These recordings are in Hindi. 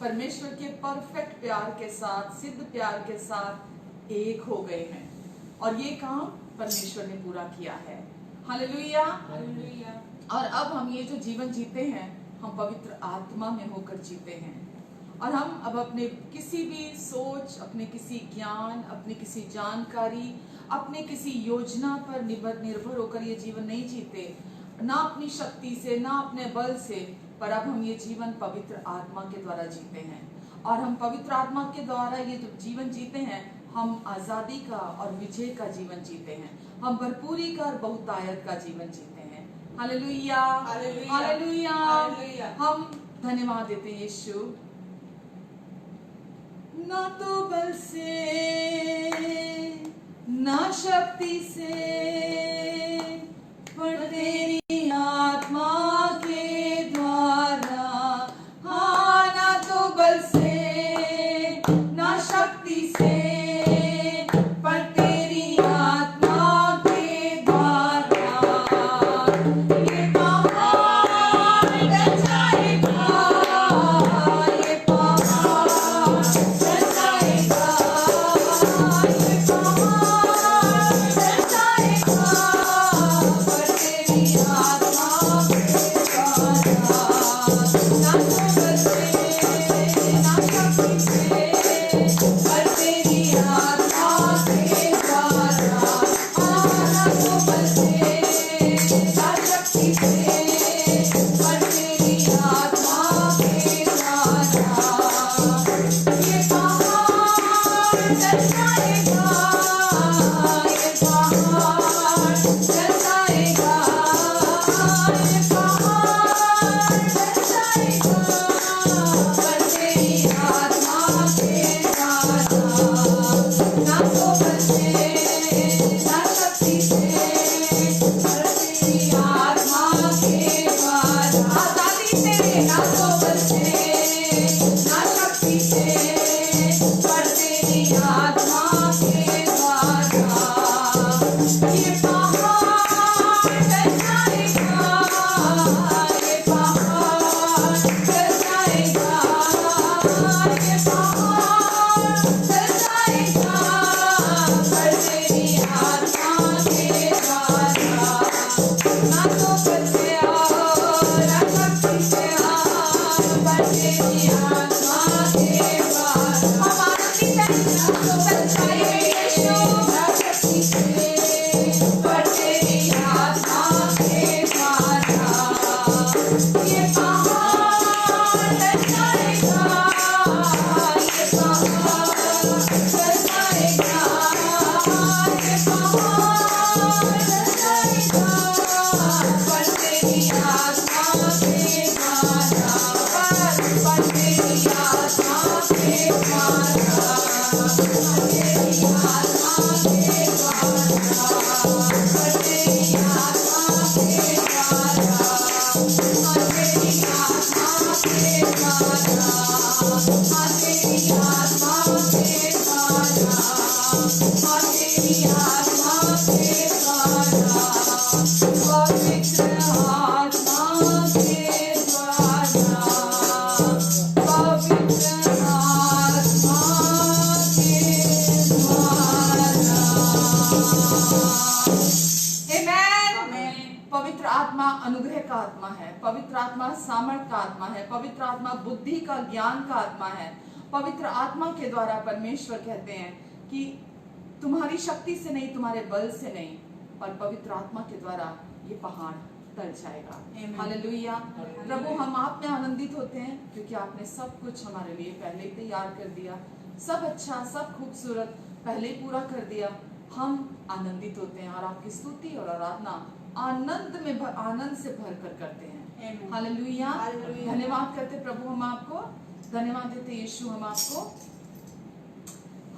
परमेश्वर के परफेक्ट प्यार के साथ, सिद्ध प्यार के साथ एक हो गए हैं और ये काम परमेश्वर ने पूरा किया है। Hallelujah, hallelujah. और अब हम ये जो जीवन जीते हैं हम पवित्र आत्मा में होकर जीते हैं और हम अब अपने किसी भी सोच, अपने किसी ज्ञान, अपनी किसी जानकारी, अपने किसी योजना पर निर्भर होकर ये जीवन नहीं जीते, ना अपनी शक्ति से, ना अपने बल से, पर अब हम ये जीवन पवित्र आत्मा के द्वारा जीते हैं। और हम पवित्र आत्मा के द्वारा ये जो जीवन जीते हैं हम आजादी का और विजय का जीवन जीते हैं, हम भरपूरी का और बहुतायत का जीवन जीते हैं। Hallelujah, hallelujah. हम धन्यवाद देते हैं यीशु। ना तो बल से ना शक्ति से पर तेरी आत्मा के द्वारा। हाँ, ना तो बल से ना शक्ति से पर तेरी आत्मा के द्वारा। ये पहाड़ डर जाएगा, ये पहाड़ डर जाएगा, ये पहाड़ डर जाएगा पर तेरी आत्मा के द्वारा। ना तो बल से ना शक्ति से पर तेरी आत्मा के द्वारा। ना तो बल से ना शक्ति से पर तेरी आत्मा के द्वारा। ये पहाड़ डर जाएगा, ये पहाड़ डर जाएगा, ये पहाड़ डर जाएगा तेरी आत्मा के द्वारा, तेरी आत्मा के द्वारा, पवित्र आत्मा के द्वारा, पवित्र आत्मा के द्वारा। आमेन। पवित्र आत्मा अनुग्रह का आत्मा है, पवित्र आत्मा सामर्थ का आत्मा है, पवित्र आत्मा बुद्धि का ज्ञान का आत्मा है। पवित्र आत्मा के द्वारा परमेश्वर कहते हैं कि तुम्हारी शक्ति से नहीं, तुम्हारे बल से नहीं, पर पवित्र आत्मा के द्वारा ये पहाड़ टल जाएगा। हालेलुया। प्रभु हम आप में आनंदित होते हैं क्योंकि आपने सब कुछ हमारे लिए पहले ही तैयार कर दिया, सब अच्छा, सब खूबसूरत पहले ही पूरा कर दिया। हम आनंदित होते हैं और आपकी स्तुति और आराधना आनंद से भर कर करते हैं। हालेलुया। धन्यवाद करते प्रभु, हम आपको धन्यवाद देते यीशु, हम आपको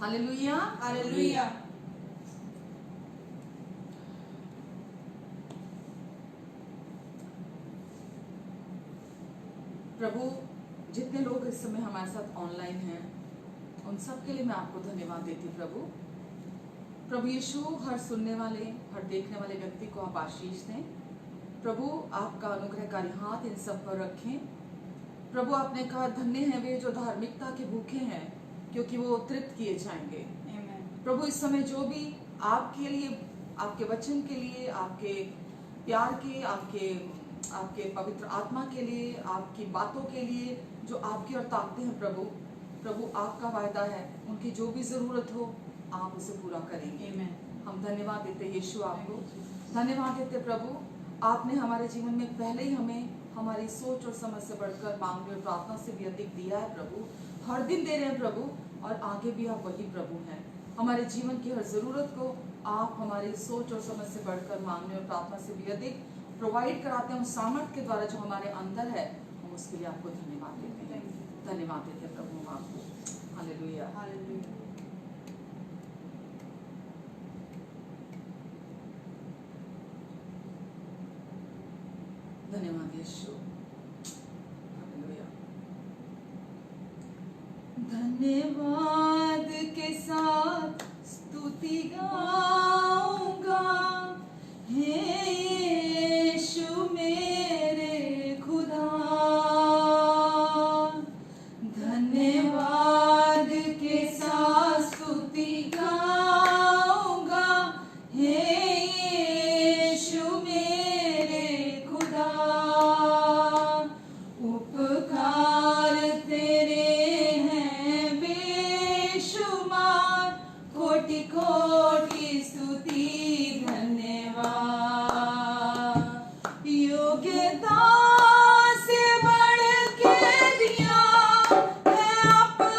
हालेलुया हालेलुया। प्रभु जितने लोग इस समय हमारे साथ ऑनलाइन हैं उन सब के लिए मैं आपको धन्यवाद देती हूँ प्रभु। प्रभु यीशु हर सुनने वाले, हर देखने वाले व्यक्ति को आप आशीष दें प्रभु। आपका अनुग्रहकारी हाथ इन सब पर रखें प्रभु। आपने कहा धन्य हैं वे जो धार्मिकता के भूखे हैं क्योंकि वो तृप्त किए जाएंगे। प्रभु इस समय जो भी आपके लिए, आपके वचन के लिए, आपके प्यार के, आपके पवित्र आत्मा के लिए, आपकी बातों के लिए जो आपकी ओर ताकते हैं प्रभु, प्रभु आपका वायदा है उनकी जो भी जरूरत हो आप उसे पूरा करेंगे। हम धन्यवाद देते यीशु, आपको धन्यवाद देते प्रभु। आपने हमारे जीवन में पहले ही हमें हमारी सोच और समझ से बढ़कर मांगने और प्रार्थना से भी अधिक दिया है प्रभु। हर दिन दे रहे हैं प्रभु और आगे भी आप वही प्रभु हैं। हमारे जीवन की हर जरूरत को आप हमारी सोच और समझ से बढ़कर मांगने और प्रार्थना से भी अधिक प्रोवाइड कराते हैं। उस सामर्थ्य के द्वारा जो हमारे अंदर है हम उसके लिए आपको धन्यवाद देते हैं, धन्यवाद देते हैं प्रभु हम आपको। Hallelujah hallelujah. धन्यवाद यीशु। हालेलुया। धन्यवाद के साथ स्तुति गाऊंगा हे यीशु मेरे खुदा। धन्यवाद के साथ स्तुति गाऊंगा हे यीशु मेरे खुदा। उपकार तेरे हैं बेशुमार, कोटि कोटि स्तुति धन्यवाद। योग्यता से बढ़ के दिया है अपना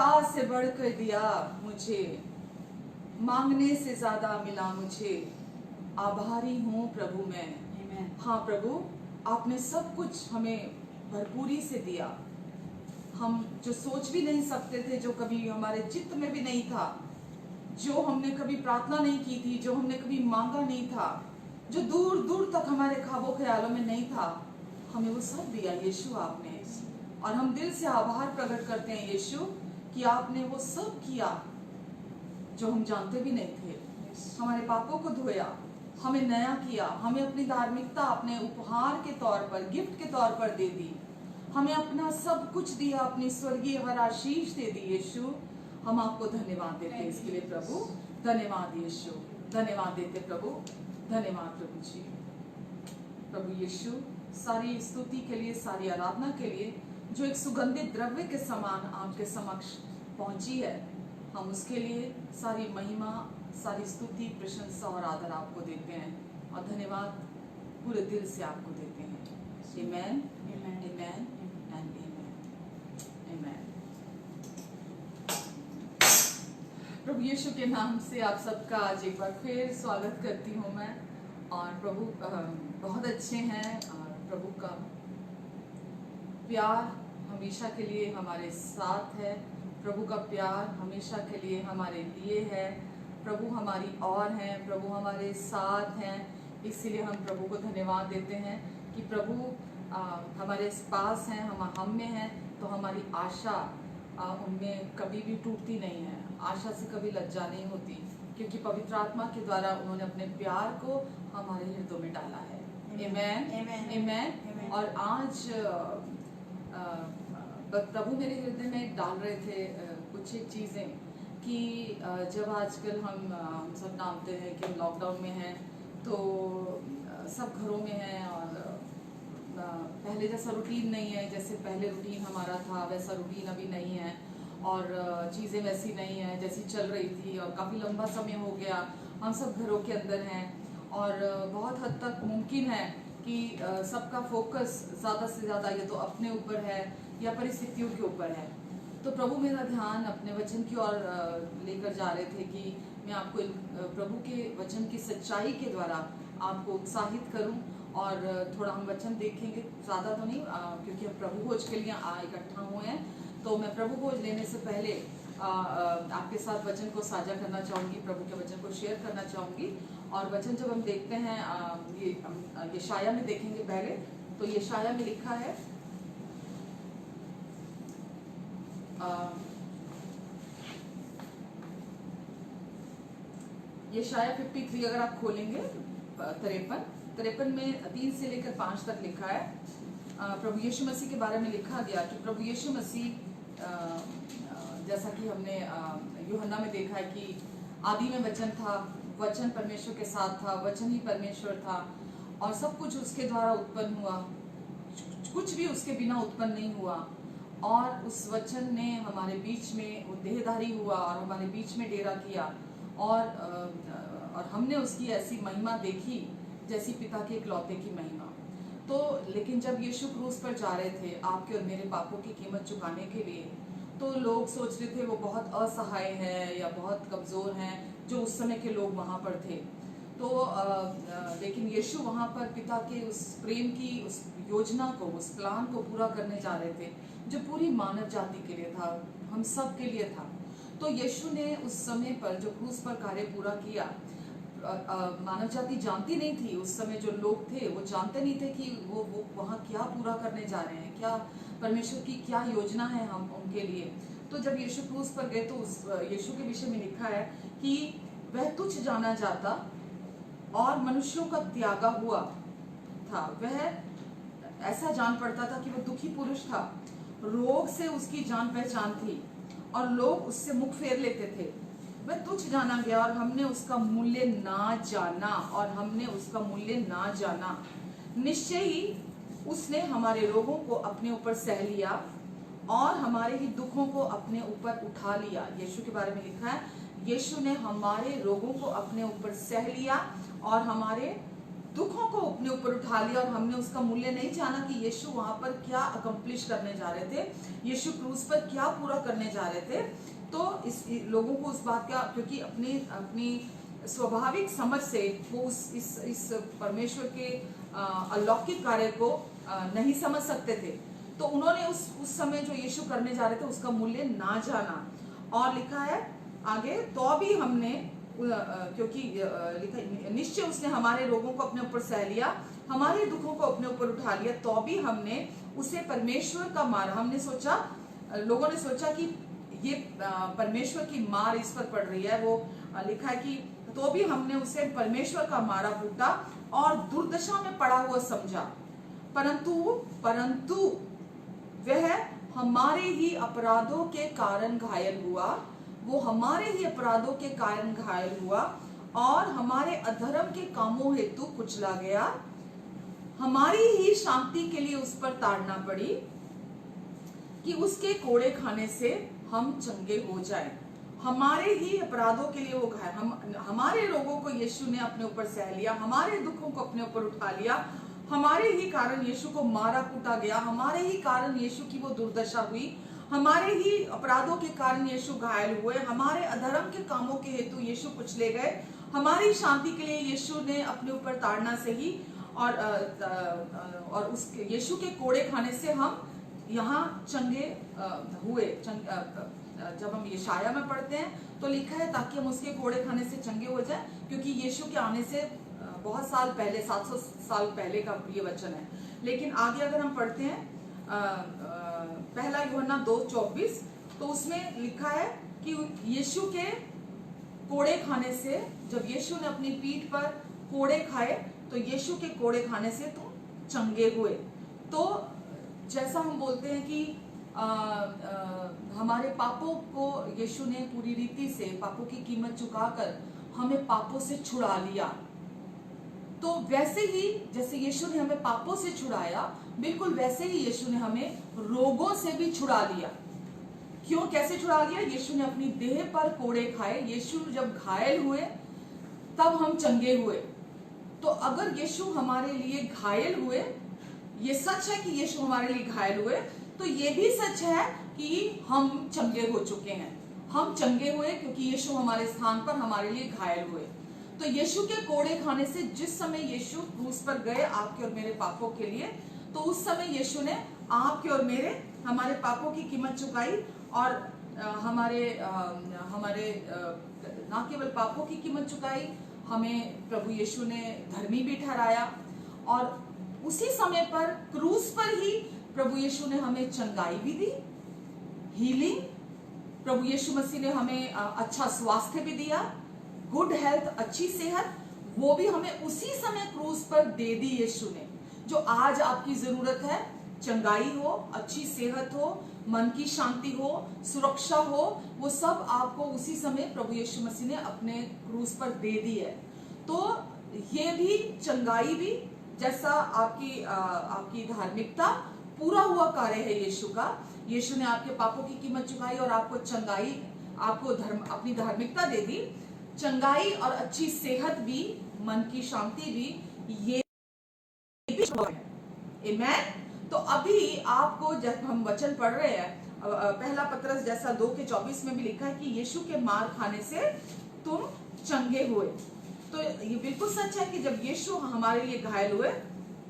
प्यार से बढ़कर दिया मुझे, मांगने से ज्यादा मिला मुझे, आभारी हूँ प्रभु मैं। हाँ प्रभु, आपने सब कुछ हमें भरपूरी से दिया। हम जो सोच भी नहीं सकते थे, जो कभी हमारे चित्त में भी नहीं था, जो हमने कभी प्रार्थना नहीं की थी, जो हमने कभी मांगा नहीं था, जो दूर दूर तक हमारे ख्वाबों ख्यालों में नहीं था, हमें वो सब दिया यीशु आपने। और हम दिल से आभार प्रकट करते हैं यीशु कि आपने वो सब किया जो हम जानते भी नहीं थे। हमारे पापों को धोया, हमें नया किया, हमें अपनी धार्मिकता अपने उपहार के तौर पर, गिफ्ट के तौर पर दे दी, हमें अपना सब कुछ दिया, अपनी स्वर्गीय हर आशीष दे दी यीशु। हम आपको धन्यवाद देते इसके लिए प्रभु। धन्यवाद यीशु, धन्यवाद देते प्रभु, धन्यवाद प्रभु जी। प्रभु यीशु, सारी स्तुति के लिए, सारी आराधना के लिए जो एक सुगंधित द्रव्य के समान आपके समक्ष पहुंची है, हम उसके लिए सारी महिमा, सारी स्तुति, प्रशंसा और आदर आपको देते हैं और धन्यवाद पूरे दिल से आपको देते हैं। आमेन, आमेन, आमेन एंड आमेन। प्रभु यीशु के नाम से आप सबका आज एक बार फिर स्वागत करती हूँ मैं। और प्रभु बहुत अच्छे हैं और प्रभु का प्यार हमेशा के लिए हमारे साथ है। प्रभु का प्यार हमेशा के लिए हमारे लिए है। प्रभु हमारी और हैं, प्रभु हमारे साथ हैं। इसीलिए हम प्रभु को धन्यवाद देते हैं कि प्रभु हमारे पास हैं, हम में हैं, तो हमारी आशा उनमें कभी भी टूटती नहीं है। आशा से कभी लज्जा नहीं होती, क्योंकि पवित्र आत्मा के द्वारा उन्होंने अपने प्यार को हमारे हृदय में डाला है। आमेन, आमेन। और आज प्रभु मेरे हृदय में डाल रहे थे कुछ एक चीज़ें कि जब आजकल हम सब जानते हैं कि हम लॉकडाउन में हैं, तो सब घरों में हैं और पहले जैसा रूटीन नहीं है। जैसे पहले रूटीन हमारा था वैसा रूटीन अभी नहीं है और चीज़ें वैसी नहीं हैं जैसी चल रही थी। और काफ़ी लंबा समय हो गया हम सब घरों के अंदर हैं और बहुत हद तक मुमकिन है कि सबका फोकस ज़्यादा से ज़्यादा या तो अपने ऊपर है या परिस्थितियों के ऊपर है। तो प्रभु मेरा ध्यान अपने वचन की ओर लेकर जा रहे थे कि मैं आपको प्रभु के वचन की सच्चाई के द्वारा आपको उत्साहित करूं। और थोड़ा हम वचन देखेंगे, ज़्यादा तो नहीं, क्योंकि हम प्रभु भोज के लिए इकट्ठा हुए हैं। तो मैं प्रभु भोज लेने से पहले आपके साथ वचन को साझा करना चाहूँगी, प्रभु के वचन को शेयर करना चाहूँगी। और वचन जब हम देखते हैं ये यशाया में देखेंगे पहले। तो यशाया में लिखा है यशाया 53 अगर आप खोलेंगे 53 में 3 से लेकर 5 तक लिखा है। प्रभु यीशु मसीह के बारे में लिखा गया कि प्रभु यीशु मसीह जैसा कि हमने यूहन्ना में देखा है कि आदि में वचन था, वचन परमेश्वर के साथ था, वचन ही परमेश्वर था और सब कुछ उसके द्वारा उत्पन्न हुआ, कुछ भी उसके बिना उत्पन्न नहीं हुआ। और उस वचन ने हमारे बीच में देहधारी हुआ और हमारे बीच में डेरा किया और हमने उसकी ऐसी महिमा देखी जैसी पिता के इकलौते की महिमा। तो लेकिन जब यीशु क्रूस पर जा रहे थे आपके और मेरे पापों की कीमत चुकाने के लिए, तो लोग सोच रहे थे वो बहुत असहाय है या बहुत कमज़ोर हैं जो उस समय के लोग वहाँ पर थे। तो लेकिन यीशु वहाँ पर पिता के उस प्रेम की उस योजना को, उस प्लान को पूरा करने जा रहे थे जो पूरी मानव जाति के लिए था, हम सब के लिए था। तो यीशु ने उस समय पर जो क्रूस पर कार्य पूरा किया, मानव जाति जानती नहीं थी। उस समय जो लोग थे वो जानते नहीं थे कि वो वहाँ क्या पूरा करने जा रहे हैं, क्या परमेश्वर की क्या योजना है हम उनके लिए। तो जब यीशु क्रूस पर गए तो उस यीशु के विषय में लिखा है कि वह तुच्छ जाना जाता और मनुष्यों का त्यागा हुआ था। वह ऐसा जान पड़ता था कि वह दुखी पुरुष था, रोग से उसकी जान पहचान थी और लोग उससे मुख फेर लेते थे। वह तुच्छ जाना गया और हमने उसका मूल्य ना जाना। निश्चय ही उसने हमारे रोगों को अपने ऊपर सह लिया और हमारे ही दुखों को अपने ऊपर उठा लिया। यीशु के बारे में लिखा है, यीशु ने हमारे रोगों को अपने ऊपर सह लिया और हमारे दुखों को अपने ऊपर उठा लिया और हमने उसका मूल्य नहीं जाना कि यीशु वहां पर क्या अकम्प्लिश करने जा रहे थे, यीशु क्रूस पर क्या पूरा करने जा रहे थे। तो इस लोगों को उस बात का, क्योंकि अपनी अपनी स्वाभाविक समझ से वो इस परमेश्वर के अलौकिक कार्य को नहीं समझ सकते थे, तो उन्होंने उस समय जो यीशु करने जा रहे थे उसका मूल्य ना जाना। और लिखा है आगे, तो भी हमने, क्योंकि लिखा निश्चय उसने हमारे रोगों को अपने ऊपर सह लिया, हमारे दुखों को अपने ऊपर उठा लिया, तो भी हमने उसे परमेश्वर का मार, हमने सोचा, लोगों ने सोचा कि ये परमेश्वर की मार इस पर पड़ रही है। वो लिखा है कि तो भी हमने उसे परमेश्वर का मारा फूटा और दुर्दशा में पड़ा हुआ समझा, परंतु वह हमारे ही अपराधों के कारण घायल हुआ, वो हमारे ही अपराधों के कारण घायल हुआ और हमारे अधर्म के कामों हेतु कुचला गया, हमारी ही शांति के लिए उस पर ताड़ना पड़ी कि उसके कोड़े खाने से हम चंगे हो जाएं। हमारे ही अपराधों के लिए वो घायल, हमारे रोगों को यीशु ने अपने ऊपर सह लिया, हमारे दुखों को अपने ऊपर उठा लिया, हमारे ही कारण यीशु को मारा कूटा गया, हमारे ही कारण यीशु की वो दुर्दशा हुई, हमारे ही अपराधों के कारण यीशु घायल हुए, हमारे अधर्म के कामों के हेतु यीशु कुचले गए, हमारी शांति के लिए यीशु ने अपने ऊपर ताड़ना सही और उस यीशु के कोड़े खाने से हम यहाँ चंगे हुए। जब हम यशाया में पढ़ते हैं तो लिखा है ताकि हम उसके कोड़े खाने से चंगे हो जाए, क्योंकि यीशु के आने से बहुत साल पहले, 700 साल पहले का ये वचन है। लेकिन आगे अगर हम पढ़ते हैं पहला यूहन्ना 2:24, तो उसमें लिखा है कि यीशु के कोड़े खाने से, जब यीशु ने अपनी पीठ पर कोड़े खाए तो यीशु के कोड़े खाने से तुम चंगे हुए। तो जैसा हम बोलते हैं कि हमारे पापों को यीशु ने पूरी रीति से पापों की कीमत चुकाकर हमें पापों से छुड़ा लिया, तो वैसे ही जैसे यीशु ने हमें पापों से छुड़ाया, बिल्कुल वैसे ही यीशु ने हमें रोगों से भी छुड़ा लिया। क्यों, कैसे छुड़ा लिया? यीशु ने अपनी देह पर कोड़े खाए, यीशु जब घायल हुए तब हम चंगे हुए। तो अगर यीशु हमारे लिए घायल हुए, ये सच है कि यीशु हमारे लिए घायल हुए, तो ये भी सच है कि हम चंगे हो चुके हैं। हम चंगे हुए क्योंकि यीशु हमारे स्थान पर हमारे लिए घायल हुए। तो यीशु के कोड़े खाने से, जिस समय यीशु क्रूस पर गए आपके और मेरे पापों के लिए, तो उस समय यीशु ने आपके और मेरे हमारे पापों की कीमत चुकाई और हमारे ना केवल पापों की कीमत चुकाई, हमें प्रभु यीशु ने धर्मी भी ठहराया। और उसी समय पर क्रूस पर ही प्रभु यीशु ने हमें चंगाई भी दी, हीलिंग। प्रभु यीशु मसीह ने हमें अच्छा स्वास्थ्य भी दिया, गुड हेल्थ, अच्छी सेहत, वो भी हमें उसी समय क्रूस पर दे दी यीशु ने। जो आज आपकी जरूरत है, चंगाई हो, अच्छी सेहत हो, मन की शांति हो, सुरक्षा हो, वो सब आपको उसी समय प्रभु यीशु मसीह ने अपने क्रूस पर दे दी है। तो ये भी चंगाई भी, जैसा आपकी धार्मिकता पूरा हुआ कार्य है यीशु का। यीशु ने आपके पापों की कीमत चुकाई और आपको चंगाई, आपको अपनी धार्मिकता दे दी, चंगाई और अच्छी सेहत भी, मन की शांति भी, ये भी है। आमेन। तो अभी आपको जब हम वचन पढ़ रहे हैं, पहला पत्रस जैसा 2:24 में भी लिखा है कि यीशु के मार खाने से तुम चंगे हुए। तो ये बिल्कुल सच है कि जब यीशु हमारे लिए घायल हुए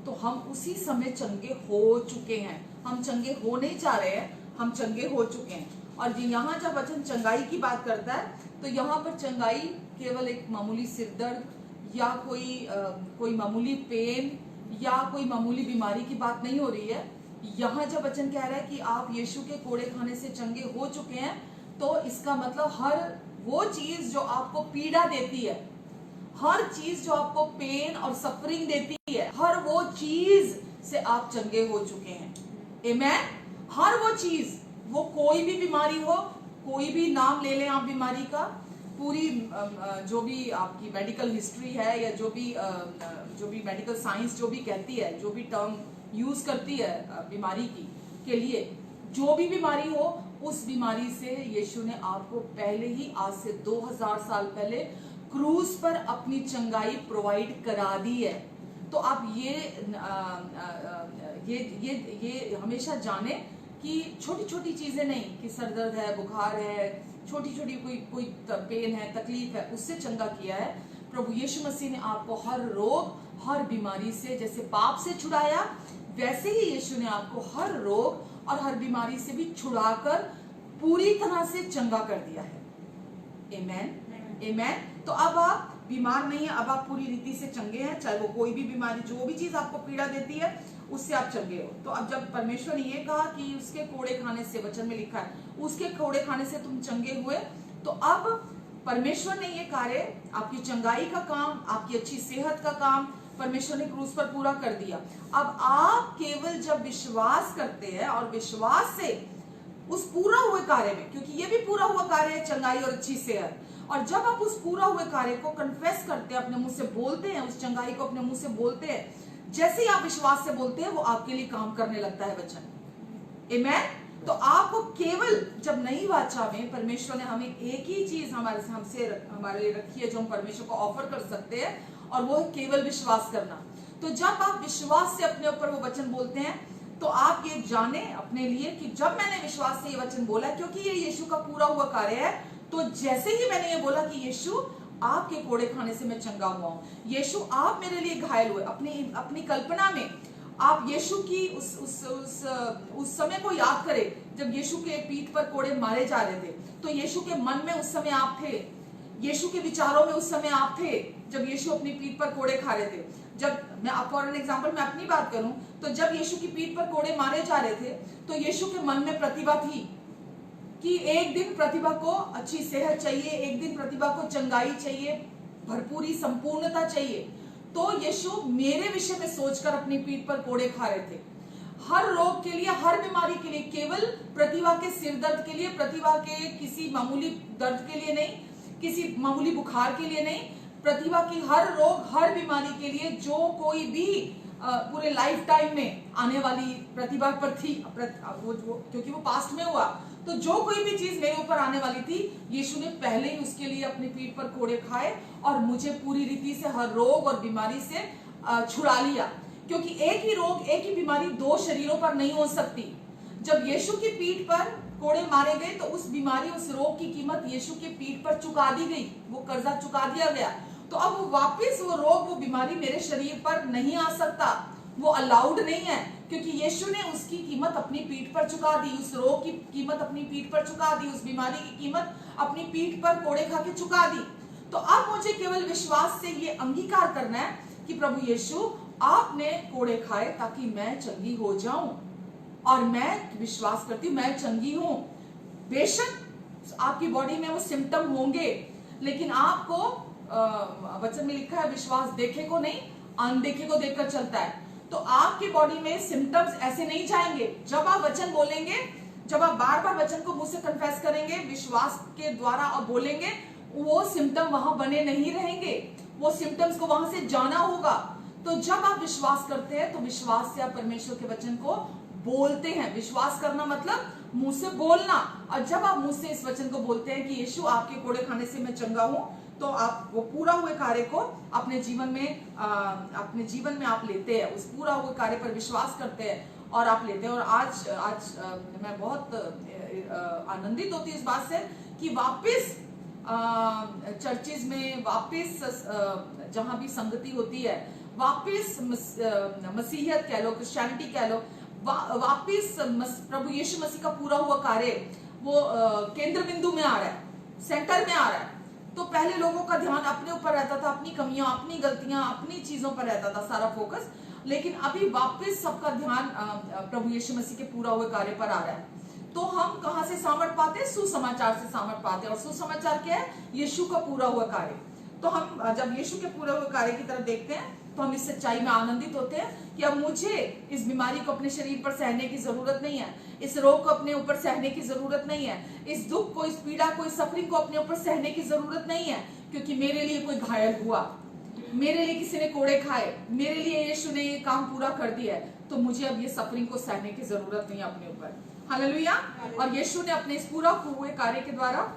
तो हम उसी समय चंगे हो चुके हैं। हम चंगे हो नहीं जा रहे हैं, हम चंगे हो चुके हैं। और यहाँ जब वचन चंगाई की बात करता है तो यहाँ पर चंगाई केवल एक मामूली सिरदर्द या कोई मामूली पेन या कोई मामूली बीमारी की बात नहीं हो रही है। यहाँ जब वचन कह रहा है कि आप यीशु के कोड़े खाने से चंगे हो चुके हैं, तो इसका मतलब हर वो चीज जो आपको पीड़ा देती है, हर चीज जो आपको पेन और सफरिंग देती है, हर वो चीज से आप चंगे हो चुके हैं। आमेन। हर वो चीज, वो कोई भी बीमारी हो, कोई भी नाम ले लें आप बीमारी का, पूरी जो भी आपकी मेडिकल हिस्ट्री है या जो भी मेडिकल साइंस जो भी कहती है, जो भी टर्म यूज करती है बीमारी के लिए, जो भी बीमारी हो, उस बीमारी से यीशु ने आपको पहले ही, आज से 2000 साल पहले क्रूस पर अपनी चंगाई प्रोवाइड करा दी है। तो आप ये हमेशा जाने कि छोटी छोटी चीजें नहीं, कि सर दर्द है, बुखार है, छोटी छोटी कोई पेन है, तकलीफ है, उससे चंगा किया है। प्रभु यीशु मसीह ने आपको हर रोग, हर बीमारी से, जैसे पाप से छुड़ाया, वैसे ही यीशु ने आपको हर रोग और हर बीमारी से भी छुड़ाकर पूरी तरह से चंगा कर दिया है। आमेन, आमेन। तो अब आप बीमार नहीं है, अब आप पूरी रीति से चंगे हैं। चाहे वो कोई भी बीमारी, जो भी चीज आपको पीड़ा देती है, उससे आप चंगे हो। तो अब जब परमेश्वर ने ये कहा कि उसके कोड़े खाने से, वचन में लिखा है उसके कोड़े खाने से तुम चंगे हुए, तो अब परमेश्वर ने ये कार्य, आपकी चंगाई का काम, आपकी अच्छी सेहत का काम परमेश्वर ने क्रूस पर पूरा कर दिया। अब आप केवल जब विश्वास करते हैं और विश्वास से उस पूरा हुए कार्य में, क्योंकि ये भी पूरा हुआ कार्य है, चंगाई और अच्छी सेहत, और जब आप उस पूरा हुए कार्य को कन्फेस करते हैं, अपने मुंह से बोलते हैं, उस चंगाई को अपने मुंह से बोलते हैं, जैसे ही आप विश्वास से बोलते हैं, वो आपके लिए काम करने लगता है वचन। आमेन। तो आपको केवल, जब नई वाचा में परमेश्वर ने हमें एक ही चीज हमारे लिए रखी है जो हम परमेश्वर को ऑफर कर सकते हैं, और वो है केवल विश्वास करना। तो जब आप विश्वास से अपने ऊपर वो वचन बोलते हैं, तो आप ये जाने अपने लिए कि जब मैंने विश्वास से ये वचन बोला, क्योंकि ये यीशु का पूरा हुआ कार्य है, तो जैसे ही मैंने ये बोला कि यीशु आपके कोड़े खाने से मैं चंगा हुआ हूं, यीशु आप मेरे लिए घायल हुए, अपनी कल्पना में आप यीशु की उस समय को याद करें जब यीशु के पीठ पर कोड़े मारे जा रहे थे। तो यीशु के मन में उस समय आप थे, यीशु के विचारों में उस समय आप थे, जब यीशु अपनी पीठ पर कोड़े खा रहे थे। जब मैं फॉर एन एग्जांपल मैं अपनी बात करूं, तो जब यीशु की पीठ पर कोड़े मारे जा रहे थे, तो यीशु के मन में प्रतिभा थी कि एक दिन प्रतिभा को अच्छी सेहत चाहिए, एक दिन प्रतिभा को चंगाई चाहिए, भरपूरी संपूर्णता चाहिए। तो यीशु मेरे विषय में सोचकर अपनी पीठ पर कोड़े खा रहे थे, हर रोग के लिए, हर बीमारी के लिए, केवल प्रतिभा के सिर दर्द के लिए, प्रतिभा के किसी मामूली दर्द के लिए नहीं, किसी मामूली बुखार के लिए नहीं, प्रतिभा की हर रोग, हर बीमारी के लिए, जो कोई भी पूरे लाइफ टाइम में आने वाली प्रतिभा पर थी, क्योंकि वो पास्ट में हुआ, तो जो कोई भी चीज मेरे ऊपर आने वाली थी, यीशु ने पहले ही उसके लिए अपनी पीठ पर कोड़े खाए और मुझे पूरी रीति से हर रोग और बीमारी से छुड़ा लिया। क्योंकि एक ही रोग, एक ही बीमारी दो शरीरों पर नहीं हो सकती। जब यीशु की पीठ पर कोड़े मारे गए, तो उस बीमारी, उस रोग की कीमत यीशु के पीठ पर चुका दी गई, वो कर्जा चुका दिया गया। तो अब वापस वो रोग, वो बीमारी मेरे शरीर पर नहीं आ सकता, वो अलाउड नहीं है, क्योंकि यीशु ने उसकी कीमत अपनी पीठ पर चुका दी, उस रोग की कीमत अपनी पीठ पर चुका दी, उस बीमारी की कीमत अपनी पीठ पर कोड़े खा के चुका दी। तो अब मुझे केवल विश्वास से ये अंगीकार करना है कि प्रभु यीशु आपने कोड़े खाए ताकि मैं चंगी हो जाऊं, और मैं विश्वास करती हूं मैं चंगी हूं। बेशक आपकी बॉडी में वो सिम्टम होंगे, लेकिन आपको वचन में लिखा है विश्वास देखे को नहीं, अनदेखे को देखकर चलता है। तो आपकी बॉडी में सिम्टम्स ऐसे नहीं जाएंगे। जब आप वचन बोलेंगे, जब आप बार बार वचन को मुंह से कन्फेस करेंगे, विश्वास के द्वारा आप बोलेंगे, वो सिम्टम वहां बने नहीं रहेंगे, वो सिम्टम्स को वहां से जाना होगा। तो जब आप विश्वास करते हैं, तो विश्वास से आप परमेश्वर के वचन को बोलते हैं। विश्वास करना मतलब मुंह से बोलना, और जब आप मुंह से इस वचन को बोलते हैं कि यीशु आपके कोड़े खाने से मैं चंगा हूं, तो आप वो पूरा हुए कार्य को अपने जीवन में आप लेते हैं, उस पूरा हुए कार्य पर विश्वास करते हैं और आप लेते हैं। और आज मैं बहुत आनंदित होती हूँ इस बात से कि वापस चर्चेज में, वापस जहां भी संगति होती है, वापस मसीहियत कह लो, क्रिश्चियनिटी कह लो, वापस प्रभु यीशु मसीह का पूरा हुआ कार्य वो केंद्र बिंदु में आ रहा है, सेंटर में आ रहा है। तो पहले लोगों का ध्यान अपने ऊपर रहता था, अपनी कमियां, अपनी गलतियां, अपनी चीजों पर रहता था सारा फोकस, लेकिन अभी वापस सबका ध्यान प्रभु यीशु मसीह के पूरा हुए कार्य पर आ रहा है। तो हम कहां से सामर्थ पाते हैं? सुसमाचार से सामर्थ पाते हैं। और सुसमाचार क्या है? यीशु का पूरा हुआ कार्य। तो हम जब यीशु के पूरे हुए कार्य की तरफ देखते हैं, तो हम इस सच्चाई में आनंदित होते हैं कि अब मुझे इस बीमारी को अपने शरीर पर सहने की जरूरत नहीं है, इस रोग को अपने ऊपर सहने की जरूरत नहीं है, इस दुख को, इस पीड़ा को, इस सफरिंग को अपने ऊपर सहने की जरूरत नहीं है, क्योंकि मेरे लिए कोई घायल हुआ, मेरे लिए किसी ने कोड़े खाए, मेरे लिए यीशु ने ये काम पूरा कर दिया है। तो मुझे अब ये सफरिंग को सहने की जरूरत नहीं है अपने ऊपर। हालेलुया। और यीशु ने अपने इस पूरा हुए कार्य के द्वारा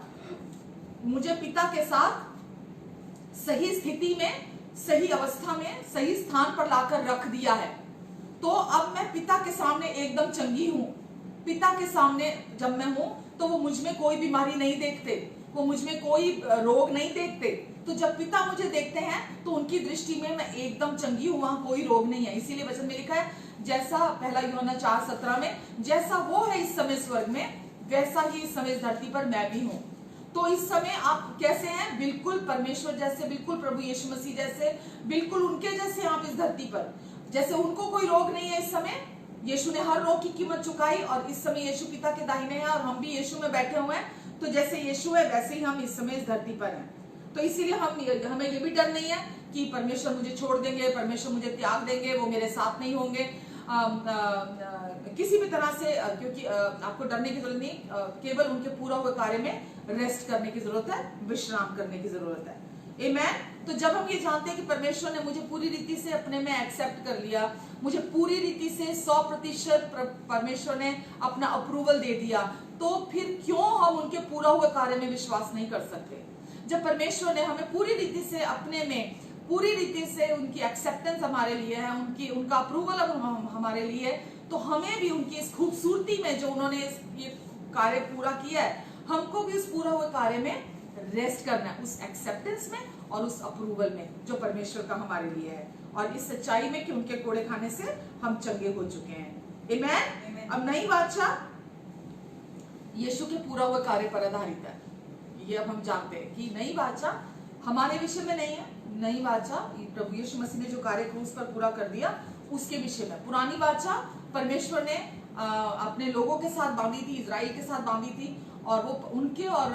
मुझे पिता के साथ सही स्थिति में सही अवस्था में सही स्थान पर लाकर रख दिया है। तो अब मैं पिता के सामने एकदम चंगी हूं। पिता के सामने जब मैं हूं तो वो मुझ में कोई बीमारी नहीं देखते, वो मुझ में कोई रोग नहीं देखते। तो जब पिता मुझे देखते हैं तो उनकी दृष्टि में मैं एकदम चंगी हूं, वहां कोई रोग नहीं है। इसीलिए वचन में लिखा है, जैसा 1 यूहन्ना 4:17 में, जैसा वो है इस समय स्वर्ग में, वैसा ही इस समय इस धरती पर मैं भी हूं। तो इस समय आप कैसे हैं? बिल्कुल परमेश्वर जैसे, बिल्कुल प्रभु यीशु मसीह जैसे, बिल्कुल उनके जैसे आप इस धरती पर। जैसे उनको कोई रोग नहीं है इस समय, यीशु ने हर रोग की कीमत चुकाई और इस समय यीशु पिता के दाहिने हैं और हम भी यीशु में बैठे हुए हैं। तो जैसे यीशु है वैसे ही हम इस समय इस धरती पर हैं। तो इसीलिए हमें ये भी डर नहीं है कि परमेश्वर मुझे छोड़ देंगे, परमेश्वर मुझे त्याग देंगे, वो मेरे साथ नहीं होंगे किसी भी तरह से, क्योंकि आपको डरने की जरूरत नहीं। केवल उनके पूरा हुए कार्य में रेस्ट करने की जरूरत है, विश्राम करने की जरूरत है। आमीन। तो जब हम ये जानते हैं कि परमेश्वर ने मुझे पूरी रीति से अपने में एक्सेप्ट कर लिया, मुझे पूरी रीति से 100% परमेश्वर ने अपना अप्रूवल दे दिया, तो फिर क्यों हम उनके पूरा हुए कार्य में विश्वास नहीं कर सकते? जब परमेश्वर ने हमें पूरी रीति से अपने में, पूरी रीति से उनकी एक्सेप्टेंस हमारे लिए है, उनका अप्रूवल हमारे लिए, तो हमें भी उनकी इस खूबसूरती में जो उन्होंने ये कार्य पूरा किया है, हमको भी उस पूरा हुए कार्य में रेस्ट करना है, उस एक्सेप्टेंस में और उस अप्रूवल में जो परमेश्वर का हमारे लिए है, और इस सच्चाई में कि उनके कोड़े खाने से हम चंगे हो चुके हैं। आमीन। अब नई वाचा यीशु के पूरा हुआ कार्य पर आधारित है। ये अब हम जानते हैं कि नई वाचा हमारे विषय में नहीं है। नई वाचा प्रभु यीशु मसीह ने जो कार्य क्रूस पर पूरा कर दिया उसके विषय में। पुरानी वाचा परमेश्वर ने अपने लोगों के साथ बांधी थी, इजराइल के साथ बांधी थी, और वो उनके और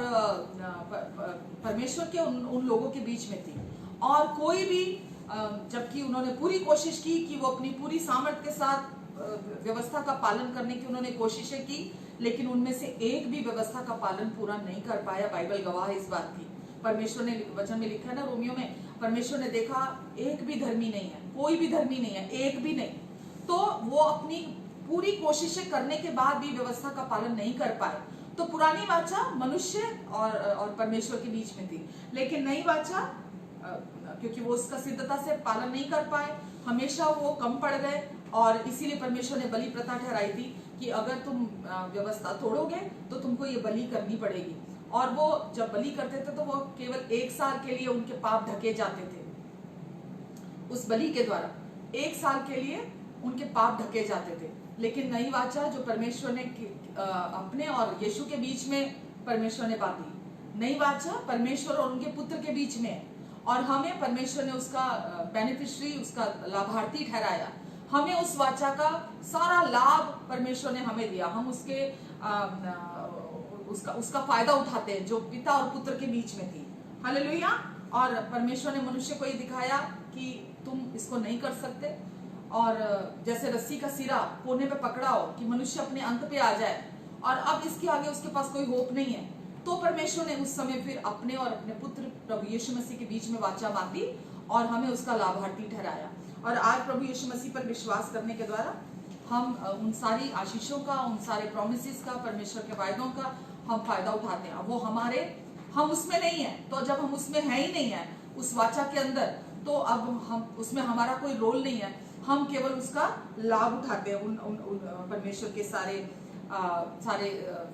परमेश्वर के उन लोगों के बीच में थी। और कोई भी, जबकि उन्होंने पूरी कोशिश की कि वो अपनी पूरी सामर्थ्य के साथ व्यवस्था का पालन करने की उन्होंने कोशिशें की, लेकिन उनमें से एक भी व्यवस्था का पालन पूरा नहीं कर पाया। बाइबल गवाह है इस बात की। परमेश्वर ने वचन में लिखा है ना, रोमियो में, परमेश्वर ने देखा एक भी धर्मी नहीं है, कोई भी धर्मी नहीं है, एक भी नहीं। तो वो अपनी पूरी कोशिशें करने के बाद भी व्यवस्था का पालन नहीं कर पाए। तो पुरानी वाचा मनुष्य और परमेश्वर के बीच में थी, लेकिन नई वाचा क्योंकि वो उसका सिद्धता से पालन नहीं कर पाए, हमेशा वो कम पड़ गए, और इसीलिए परमेश्वर ने बलि प्रथा ठहराई थी कि अगर तुम व्यवस्था तोड़ोगे तो तुमको ये बलि करनी पड़ेगी। और वो जब बलि करते थे तो वो केवल 1 साल के लिए उनके पाप ढके जाते थे। उस बलि के द्वारा 1 साल के लिए उनके पाप ढके जाते थे। लेकिन नई वाचा जो परमेश्वर ने अपने और यीशु के बीच में परमेश्वर ने बांधी, नई वाचा परमेश्वर और उनके पुत्र के बीच में, और हमें परमेश्वर ने उसका बेनिफिशियरी, उसका लाभार्थी ठहराया। हमें उस वाचा का सारा लाभ परमेश्वर ने हमें दिया। हम उसका फायदा उठाते हैं जो पिता और पुत्र के बीच में थी। हालेलुया। और परमेश्वर ने मनुष्य को ये दिखाया कि तुम इसको नहीं कर सकते, और जैसे रस्सी का सिरा कोने पे पकड़ा हो कि मनुष्य अपने अंत पे आ जाए और अब इसके आगे उसके पास कोई होप नहीं है, तो परमेश्वर ने उस समय फिर अपने और अपने पुत्र प्रभु यीशु मसीह के बीच में वाचा बांधी और हमें उसका लाभार्थी ठहराया। और आज प्रभु यीशु मसीह पर विश्वास करने के द्वारा हम उन सारी आशीषों का, उन सारे प्रोमिसेस का, परमेश्वर के वायदों का हम फायदा उठाते हैं। वो हम उसमें नहीं है, तो जब हम उसमें है ही नहीं है उस वाचा के अंदर, तो अब हम उसमें हमारा कोई रोल नहीं है, हम केवल उसका लाभ उठाते हैं उन परमेश्वर के सारे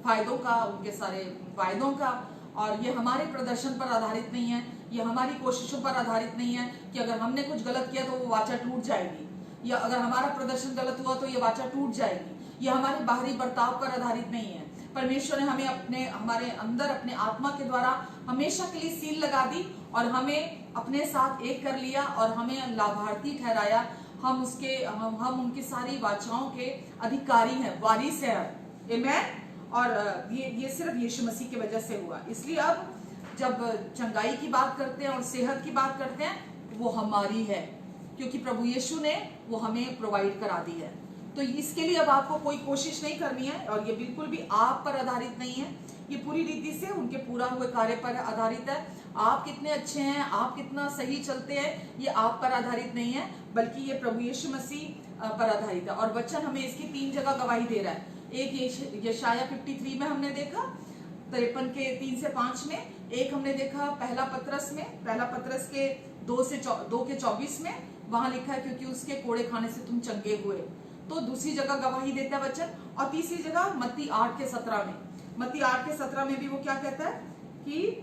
फायदों का, उनके सारे वायदों का। और ये हमारे प्रदर्शन पर आधारित नहीं है, ये हमारी कोशिशों पर आधारित नहीं है कि अगर हमने कुछ गलत किया तो वो वाचा टूट जाएगी, या अगर हमारा प्रदर्शन गलत हुआ तो ये वाचा टूट जाएगी। ये हमारे बाहरी बर्ताव पर आधारित नहीं है। परमेश्वर ने हमें हमारे अंदर अपने आत्मा के द्वारा हमेशा के लिए सील लगा दी और हमें अपने साथ एक कर लिया और हमें लाभार्थी ठहराया। हम उनकी सारी वाचाओं के अधिकारी हैं, वारिस हैं। आमीन। और ये सिर्फ यीशु मसीह की वजह से हुआ। इसलिए अब जब चंगाई की बात करते हैं और सेहत की बात करते हैं, वो हमारी है, क्योंकि प्रभु यीशु ने वो हमें प्रोवाइड करा दी है। तो इसके लिए अब आपको कोई कोशिश नहीं करनी है, और ये बिल्कुल भी आप पर आधारित नहीं है, ये पूरी रीति से उनके पूरा हुए कार्य पर आधारित है। आप कितने अच्छे हैं, आप कितना सही चलते हैं, ये आप पर आधारित नहीं है, बल्कि ये प्रभु यीशु मसीह पर आधारित है। और वचन हमें इसकी 3 जगह गवाही दे रहा है। एक यशाया 53 में हमने देखा, 53 के 3 से 5 में, एक हमने देखा पहला पत्रस के 2 के 24 में, वहां लिखा है क्योंकि उसके कोड़े खाने से तुम चंगे हुए। तो दूसरी जगह गवाही देता है वचन। और तीसरी जगह मत्ती 8 के 17 में, मत्ती 8 के 17 में भी वो क्या कहता है कि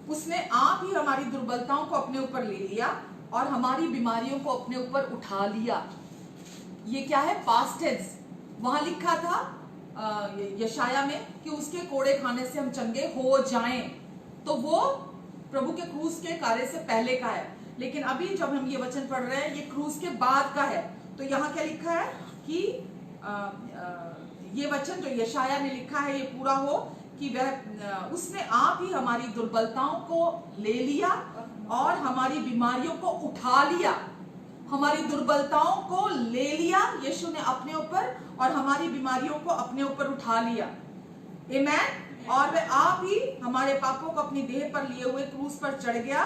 उसने आप ही हमारी दुर्बलताओं को अपने ऊपर ले लिया और हमारी बीमारियों को अपने ऊपर उठा लिया। ये क्या है? Past tense. वहां लिखा था यशाया में कि उसके कोड़े खाने से हम चंगे हो जाएं। तो वो प्रभु के क्रूस के कार्य से पहले का है, लेकिन अभी जब हम ये वचन पढ़ रहे हैं ये क्रूस के बाद का है। तो यहाँ क्या लिखा है कि ये वचन जो यशाया ने लिखा है ये पूरा हो कि वह उसने आप ही हमारी दुर्बलताओं को ले लिया और हमारी बीमारियों को उठा लिया। हमारी दुर्बलताओं को ले लिया यीशु ने अपने ऊपर और हमारी बीमारियों को अपने ऊपर उठा लिया। आमेन। और वह आप ही हमारे पापों को अपनी देह पर लिए हुए क्रूस पर चढ़ गया,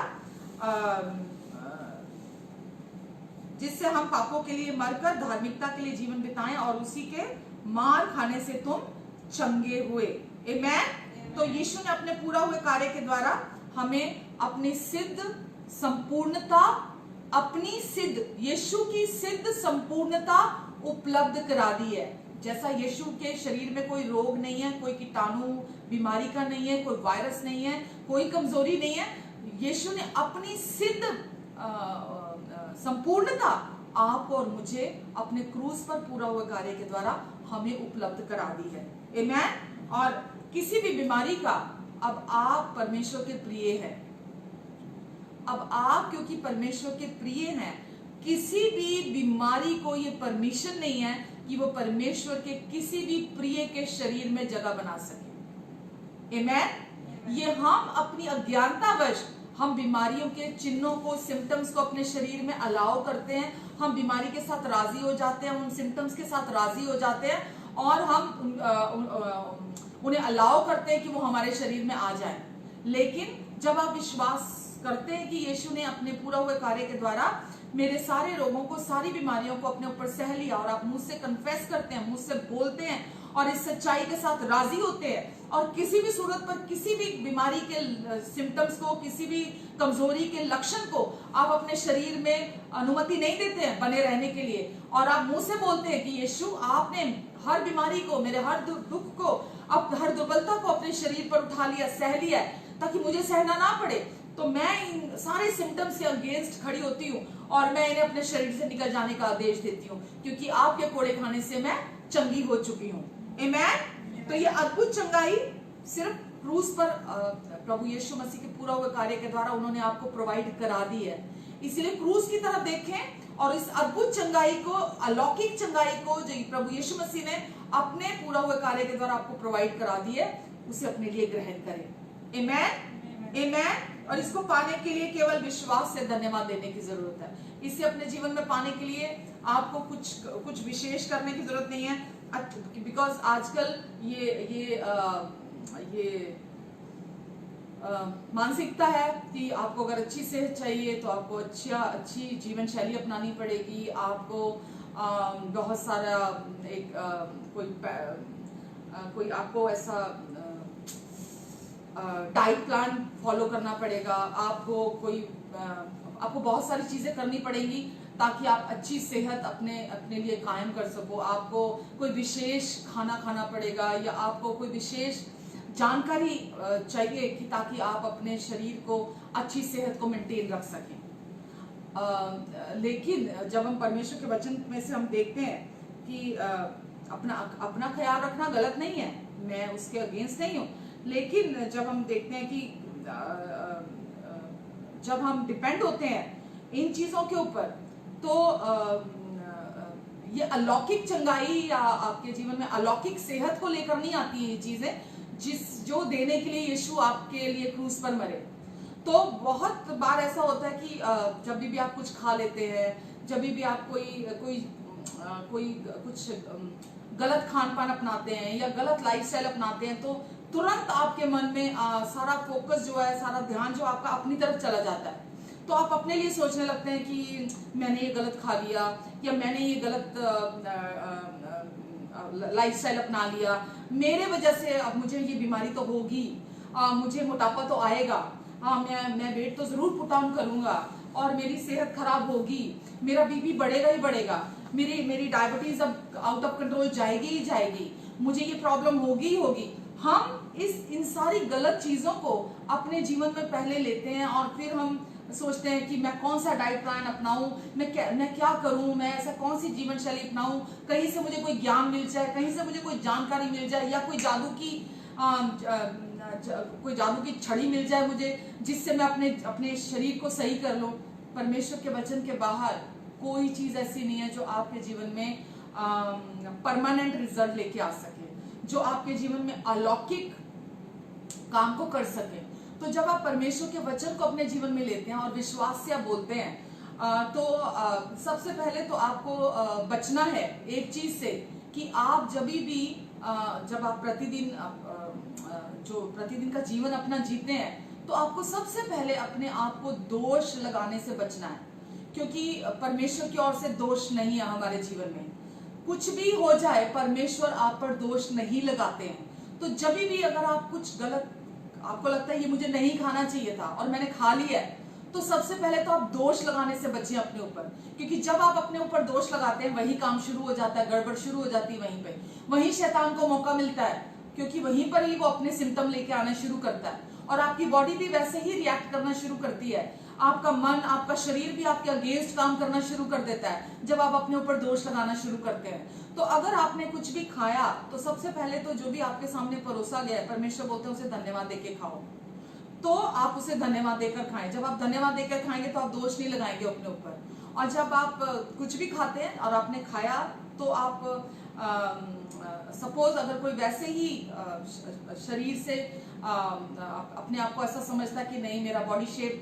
जिससे हम पापों के लिए मरकर धार्मिकता के लिए जीवन बिताएं और उसी के मार खाने से तुम चंगे हुए। आमेन। तो यीशु ने अपने पूरा हुए कार्य के द्वारा हमें अपनी सिद्ध संपूर्णता, अपनी सिद्ध यीशु की सिद्ध संपूर्णता उपलब्ध करा दी है। जैसा यीशु के शरीर में कोई रोग नहीं है, कोई कीटाणु बीमारी का नहीं है, कोई वायरस नहीं है, कोई कमजोरी नहीं है, यीशु ने अपनी सिद्ध संपूर्णता आपको और मुझे अपने क्रूस पर पूरा हुए कार्य के द्वारा हमें उपलब्ध करा दी है। आमेन। और किसी भी बीमारी का, अब आप परमेश्वर के प्रिय हैं, अब आप क्योंकि परमेश्वर के प्रिय हैं, किसी भी बीमारी को ये परमिशन नहीं है कि वो परमेश्वर के किसी भी प्रिय के शरीर में जगह बना सके। आमेन। ये हम अपनी अज्ञानतावश हम बीमारियों के चिन्हों को, सिम्टम्स को अपने शरीर में अलाउ करते हैं। हम बीमारी के साथ राजी हो जाते हैं, उन सिम्टम्स के साथ राजी हो जाते हैं और हम उन्हें अलाउ करते हैं कि वो हमारे शरीर में आ जाए। लेकिन जब आप विश्वास करते हैं कि यीशु ने अपने पूरा हुए कार्य के द्वारा मेरे सारे रोगों को, सारी बीमारियों को अपने ऊपर सह लिया, और आप मुझ से कन्फेस करते हैं, मुझसे बोलते हैं और इस सच्चाई के साथ राजी होते हैं, और किसी भी सूरत पर किसी भी बीमारी के सिम्टम्स को, किसी भी कमजोरी के लक्षण को आप अपने शरीर में अनुमति नहीं देते हैं बने रहने के लिए, और आप मुंह से बोलते हैं कि यीशु आपने हर बीमारी को, मेरे हर दुख को, हर दुर्बलता को अपने शरीर पर उठा लिया, सह लिया है, ताकि मुझे सहना ना पड़े। तो मैं इन सारे सिम्टम्स के अगेंस्ट खड़ी होती हूँ और मैं इन्हें अपने शरीर से निकल जाने का आदेश देती हूँ, क्योंकि आपके कोड़े खाने से मैं चंगी हो चुकी हूँ। आमेन। तो ये अद्भुत चंगाई सिर्फ क्रूस पर प्रभु यीशु मसीह के पूरा हुए कार्य के द्वारा उन्होंने आपको प्रोवाइड करा दी है। इसलिए क्रूस की तरफ देखें और इस अद्भुत चंगाई को, अलौकिक चंगाई को जो प्रभु यीशु मसीह ने अपने पूरा हुए कार्य के द्वारा आपको प्रोवाइड करा दी है, उसे अपने लिए ग्रहण करें। आमेन। आमेन। और इसको पाने के लिए केवल विश्वास से धन्यवाद देने की जरूरत है। इसे अपने जीवन में पाने के लिए आपको कुछ विशेष करने की जरूरत नहीं है, बिकॉज आजकल ये मानसिकता है कि आपको अगर अच्छी सेहत चाहिए तो आपको अच्छी जीवन शैली अपनानी पड़ेगी, आपको बहुत सारा कोई आपको ऐसा डाइट प्लान फॉलो करना पड़ेगा, आपको बहुत सारी चीजें करनी पड़ेंगी ताकि आप अच्छी सेहत अपने लिए कायम कर सको। आपको कोई विशेष खाना खाना पड़ेगा, या आपको कोई विशेष जानकारी चाहिए कि ताकि आप अपने शरीर को, अच्छी सेहत को मेंटेन रख सकें। लेकिन जब हम परमेश्वर के वचन में से हम देखते हैं कि अपना ख्याल रखना गलत नहीं है, मैं उसके अगेंस्ट नहीं हूँ, लेकिन जब हम देखते हैं कि जब हम डिपेंड होते हैं इन चीजों के ऊपर, तो ये अलौकिक चंगाई या आपके जीवन में अलौकिक सेहत को लेकर नहीं आती है ये चीजें, जो देने के लिए यीशु आपके लिए क्रूस पर मरे। तो बहुत बार ऐसा होता है कि जब भी आप कुछ खा लेते हैं, जब भी आप कोई कुछ गलत खान पान अपनाते हैं या गलत लाइफस्टाइल अपनाते हैं, तो तुरंत आपके मन में सारा फोकस जो है, सारा ध्यान जो आपका अपनी तरफ चला जाता है। तो आप अपने लिए सोचने लगते हैं कि मैंने ये गलत खा लिया, या मैंने ये गलत लाइफस्टाइल अपना लिया, मेरे वजह से अब मुझे ये बीमारी तो होगी, मुझे मोटापा तो आएगा, मैं वेट तो जरूर पुट ऑन करूंगा और मेरी सेहत खराब होगी, मेरा बीपी बढ़ेगा ही बढ़ेगा, मेरी डायबिटीज अब आउट ऑफ कंट्रोल जाएगी ही जाएगी, मुझे ये प्रॉब्लम होगी ही होगी। हम इन सारी गलत चीजों को अपने जीवन में पहले लेते हैं और फिर हम सोचते हैं कि मैं कौन सा डाइट प्लान अपनाऊं, मैं क्या करूं, मैं ऐसा कौन सी जीवन शैली अपनाऊं, कहीं से मुझे कोई ज्ञान मिल जाए, कहीं से मुझे कोई जानकारी मिल जाए, या कोई जादू की छड़ी मिल जाए मुझे, जिससे मैं अपने शरीर को सही कर लूं। परमेश्वर के वचन के बाहर कोई चीज ऐसी नहीं है जो आपके जीवन में परमानेंट रिजल्ट लेके आ सके, जो आपके जीवन में अलौकिक काम को कर सके। तो जब आप परमेश्वर के वचन को अपने जीवन में लेते हैं और विश्वास से आप बोलते हैं, तो सबसे पहले तो आपको बचना है एक चीज से कि आप जब आप प्रतिदिन का जीवन अपना जीते हैं, तो आपको सबसे पहले अपने आप को दोष लगाने से बचना है, क्योंकि परमेश्वर की ओर से दोष नहीं है हमारे जीवन में। कुछ भी हो जाए, परमेश्वर आप पर दोष नहीं लगाते हैं। तो जब भी अगर आप कुछ गलत, आपको लगता है ये मुझे नहीं खाना चाहिए था और मैंने खा लिया है, तो सबसे पहले तो आप दोष लगाने से बचिए अपने ऊपर, क्योंकि जब आप अपने ऊपर दोष लगाते हैं वही काम शुरू हो जाता है, गड़बड़ शुरू हो जाती है वहीं पे, वहीं शैतान को मौका मिलता है, क्योंकि वहीं पर ही वो अपने सिम्टम लेके आना शुरू करता है और आपकी बॉडी भी वैसे ही रिएक्ट करना शुरू करती है। आपका मन, आपका शरीर भी आपके अगेंस्ट काम करना शुरू कर देता है जब आप अपने ऊपर दोष लगाना शुरू करते हैं। तो अगर आपने कुछ भी खाया, तो सबसे पहले तो जो भी आपके सामने परोसा गया है, परमेश्वर बोलते हैं उसे धन्यवाद देके खाओ, तो आप उसे धन्यवाद देकर खाएं। जब आप धन्यवाद देकर खाएंगे तो आप दोष नहीं लगाएंगे अपने ऊपर। और जब आप कुछ भी खाते हैं और आपने खाया, तो आप सपोज अगर कोई वैसे ही शरीर से अपने आप को ऐसा समझता है कि नहीं, मेरा बॉडी शेप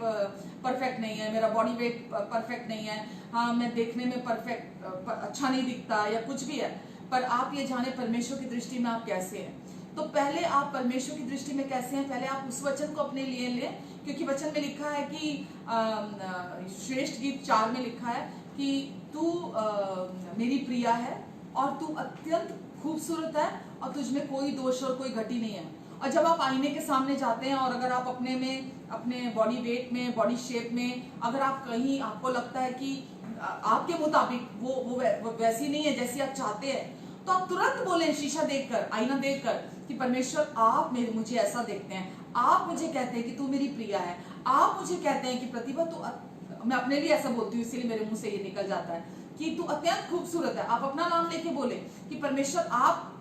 परफेक्ट नहीं है, मेरा बॉडी वेट परफेक्ट नहीं है, हाँ मैं देखने में परफेक्ट अच्छा नहीं दिखता या कुछ भी है, पर आप ये जाने परमेश्वर की दृष्टि में आप कैसे हैं। तो पहले आप परमेश्वर की दृष्टि में कैसे हैं, पहले आप उस वचन को अपने लिए लें, क्योंकि वचन में लिखा है कि श्रेष्ठ गीत 4 में लिखा है कि तू मेरी प्रिया है और तू अत्यंत खूबसूरत है और तुझमें कोई दोष और कोई घटी नहीं है। और जब आप आईने के सामने जाते हैं और अगर आप अपने बॉडी वेट में, बॉडी शेप में, अगर आप कहीं आपको लगता है कि आपके मुताबिक वो वैसी नहीं है जैसी आप चाहते हैं, तो आप तुरंत बोलें शीशा देखकर, आईना देखकर कि परमेश्वर आप मुझे ऐसा देखते हैं, आप मुझे कहते हैं कि तू मेरी प्रिया है, आप मुझे कहते हैं कि प्रतिभा तू, मैं अपने लिए ऐसा बोलती हूँ इसीलिए मेरे मुंह से ये निकल जाता है कि तू अत्यंत खूबसूरत है। आप अपना नाम लेके बोले कि परमेश्वर आप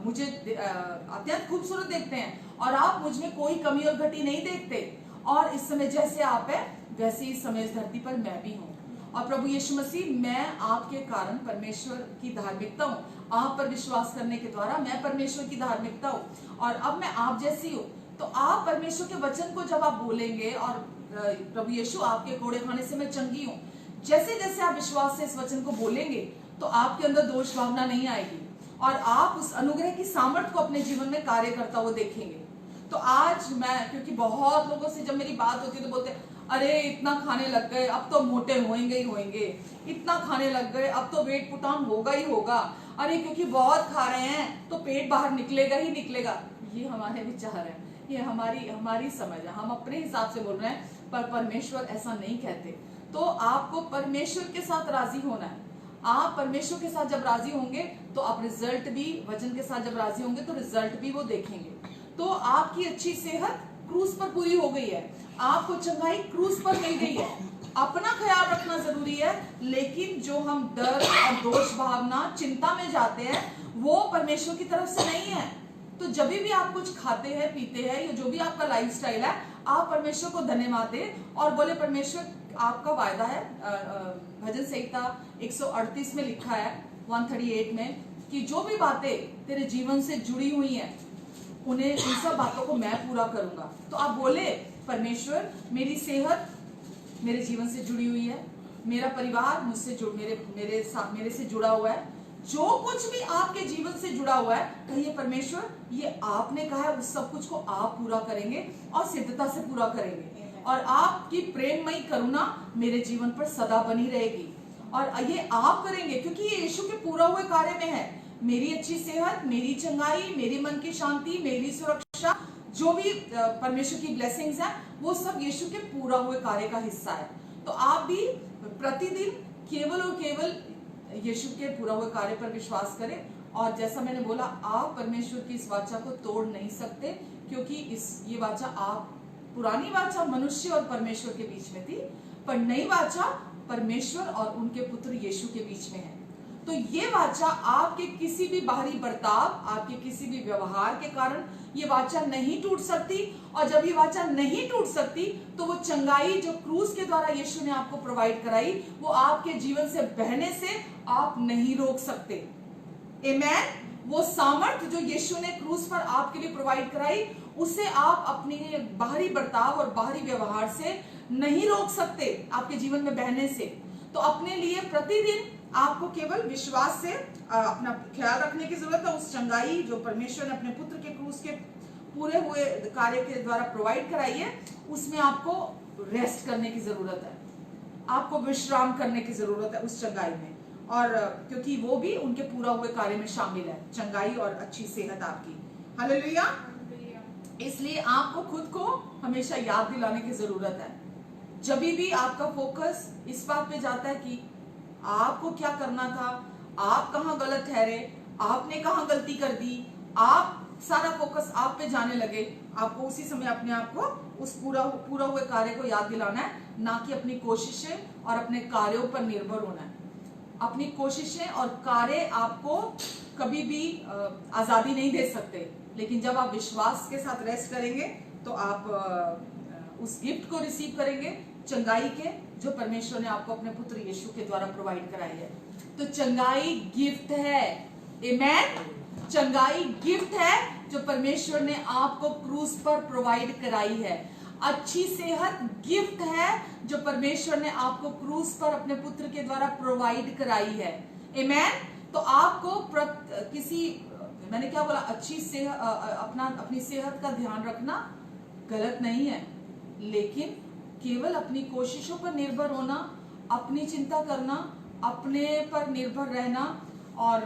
मुझे अत्यंत खूबसूरत देखते हैं और आप मुझ में कोई कमी और घटी नहीं देखते, और इस समय जैसे आप है वैसे इस समय इस धरती पर मैं भी हूँ। और प्रभु यीशु मसीह, मैं आपके कारण परमेश्वर की धार्मिकता हूँ, आप पर विश्वास करने के द्वारा मैं परमेश्वर की धार्मिकता हूँ और अब मैं आप जैसी हूँ। तो आप परमेश्वर के वचन को जब आप बोलेंगे और प्रभु यीशु आपके कोड़े खाने से मैं चंगी हूँ, जैसे जैसे आप विश्वास से इस वचन को बोलेंगे तो आपके अंदर दोष भावना नहीं आएगी और आप उस अनुग्रह की सामर्थ्य को अपने जीवन में कार्य करता हुआ देखेंगे। तो आज मैं, क्योंकि बहुत लोगों से जब मेरी बात होती है तो बोलते हैं अरे इतना खाने लग गए, अब तो मोटे होंगे ही होंगे, इतना खाने लग गए अब तो वेट पुट ऑन होगा ही होगा, अरे क्योंकि बहुत खा रहे हैं तो पेट बाहर निकलेगा ही निकलेगा। ये हमारे विचार है, ये हमारी समझ है, हम अपने हिसाब से बोल रहे हैं, पर परमेश्वर ऐसा नहीं कहते। तो आपको परमेश्वर के साथ राजी होना है। आप परमेश्वर के साथ जब राजी होंगे तो आप रिजल्ट भी, वचन के साथ जब राजी होंगे तो रिजल्ट भी वो देखेंगे। तो आपकी अच्छी सेहत क्रूज पर पूरी हो गई है, आपको चंगाई क्रूज पर मिल गई है। अपना ख्याल रखना जरूरी है, लेकिन जो हम डर और दोष भावना, चिंता में जाते हैं, वो परमेश्वर की तरफ से नहीं है। तो जब भी आप कुछ खाते हैं, पीते हैं, या जो भी आपका लाइफस्टाइल है, आप परमेश्वर को धन्यवाद दें और बोले परमेश्वर आपका वायदा है। भजन संहिता 138 में लिखा है 138 में कि जो भी बातें तेरे जीवन से जुड़ी हुई हैं, उन सब बातों को मैं पूरा करूंगा। तो आप बोले परमेश्वर मेरी सेहत मेरे जीवन से जुड़ी हुई है, मेरा परिवार मुझसे मेरे से जुड़ा हुआ है, जो कुछ भी आपके जीवन से जुड़ा हुआ है, कहिए परमेश्वर ये आपने कहा है, उस सब कुछ को आप पूरा करेंगे और सिद्धता से पूरा करेंगे, और आपकी प्रेममयी करुणा मेरे जीवन पर सदा बनी रहेगी। और ये आप करेंगे क्योंकि ये यीशु के पूरा हुए कार्य में है। मेरी अच्छी सेहत, मेरी चंगाई, मेरे मन की शांति, मेरी सुरक्षा, जो भी परमेश्वर की ब्लेसिंग्स हैं, वो सब यीशु के पूरा हुए कार्य का हिस्सा है। तो आप भी प्रतिदिन केवल और केवल यीशु के पूरा हुए कार्य पर विश्वास करें। और जैसा मैंने बोला, आप परमेश्वर की इस वाचा को तोड़ नहीं सकते, क्योंकि ये वाचा, आप पुरानी वाचा मनुष्य और परमेश्वर के बीच में थी, पर नई वाचा परमेश्वर और उनके पुत्र यीशु के बीच में है। तो ये वाचा आपके किसी भी बाहरी बर्ताव, आपके किसी भी व्यवहार के कारण ये वाचा नहीं टूट सकती। और जब ये वाचा नहीं टूट सकती, तो वो चंगाई जो क्रूस के द्वारा यीशु ने आपको प्रोवाइड कराई, वो आपके जीवन से बहने से आप नहीं रोक सकते। आमेन। वो सामर्थ जो यीशु ने क्रूस पर आपके लिए प्रोवाइड कराई, उसे आप अपने बाहरी बर्ताव और बाहरी व्यवहार से नहीं रोक सकते, आपके जीवन में बहने से। तो अपने लिए प्रतिदिन आपको केवल विश्वास से अपना ख्याल रखने की जरूरत है। उस चंगाई जो परमेश्वर ने अपने पुत्र के क्रूस के पूरे हुए कार्य के द्वारा प्रोवाइड कराई है, उसमें आपको रेस्ट करने की जरूरत है, आपको विश्राम करने की जरूरत है उस चंगाई में। और क्योंकि वो भी उनके पूरा हुए कार्य में शामिल है, चंगाई और अच्छी सेहत आपकी। हालेलुया। इसलिए आपको खुद को हमेशा याद दिलाने की जरूरत है। जब भी आपका फोकस इस बात पे जाता है कि आपको क्या करना था, आप कहाँ गलत ठहरे, आपने कहाँ गलती कर दी, आप सारा फोकस आप पे जाने लगे, आपको उसी समय अपने आप को उस पूरा हुए कार्य को याद दिलाना है, ना कि अपनी कोशिशें और अपने कार्यों पर निर्भर होना है। अपनी कोशिशें और कार्य आपको कभी भी आजादी नहीं दे सकते, लेकिन जब आप विश्वास के साथ रेस्ट करेंगे तो आप उस गिफ्ट को रिसीव करेंगे, चंगाई के, जो परमेश्वर ने आपको अपने पुत्र यीशु के द्वारा प्रोवाइड कराई है। तो चंगाई गिफ्ट है। आमेन। चंगाई गिफ्ट है जो परमेश्वर ने आपको क्रूस पर प्रोवाइड कराई है। अच्छी सेहत गिफ्ट है जो परमेश्वर ने आपको क्रूस पर अपने पुत्र के द्वारा प्रोवाइड कराई है। आमेन। तो आपको मैंने क्या बोला, अच्छी सेहत, अपनी सेहत का ध्यान रखना गलत नहीं है, लेकिन केवल अपनी कोशिशों पर निर्भर होना, अपनी चिंता करना, अपने पर निर्भर रहना और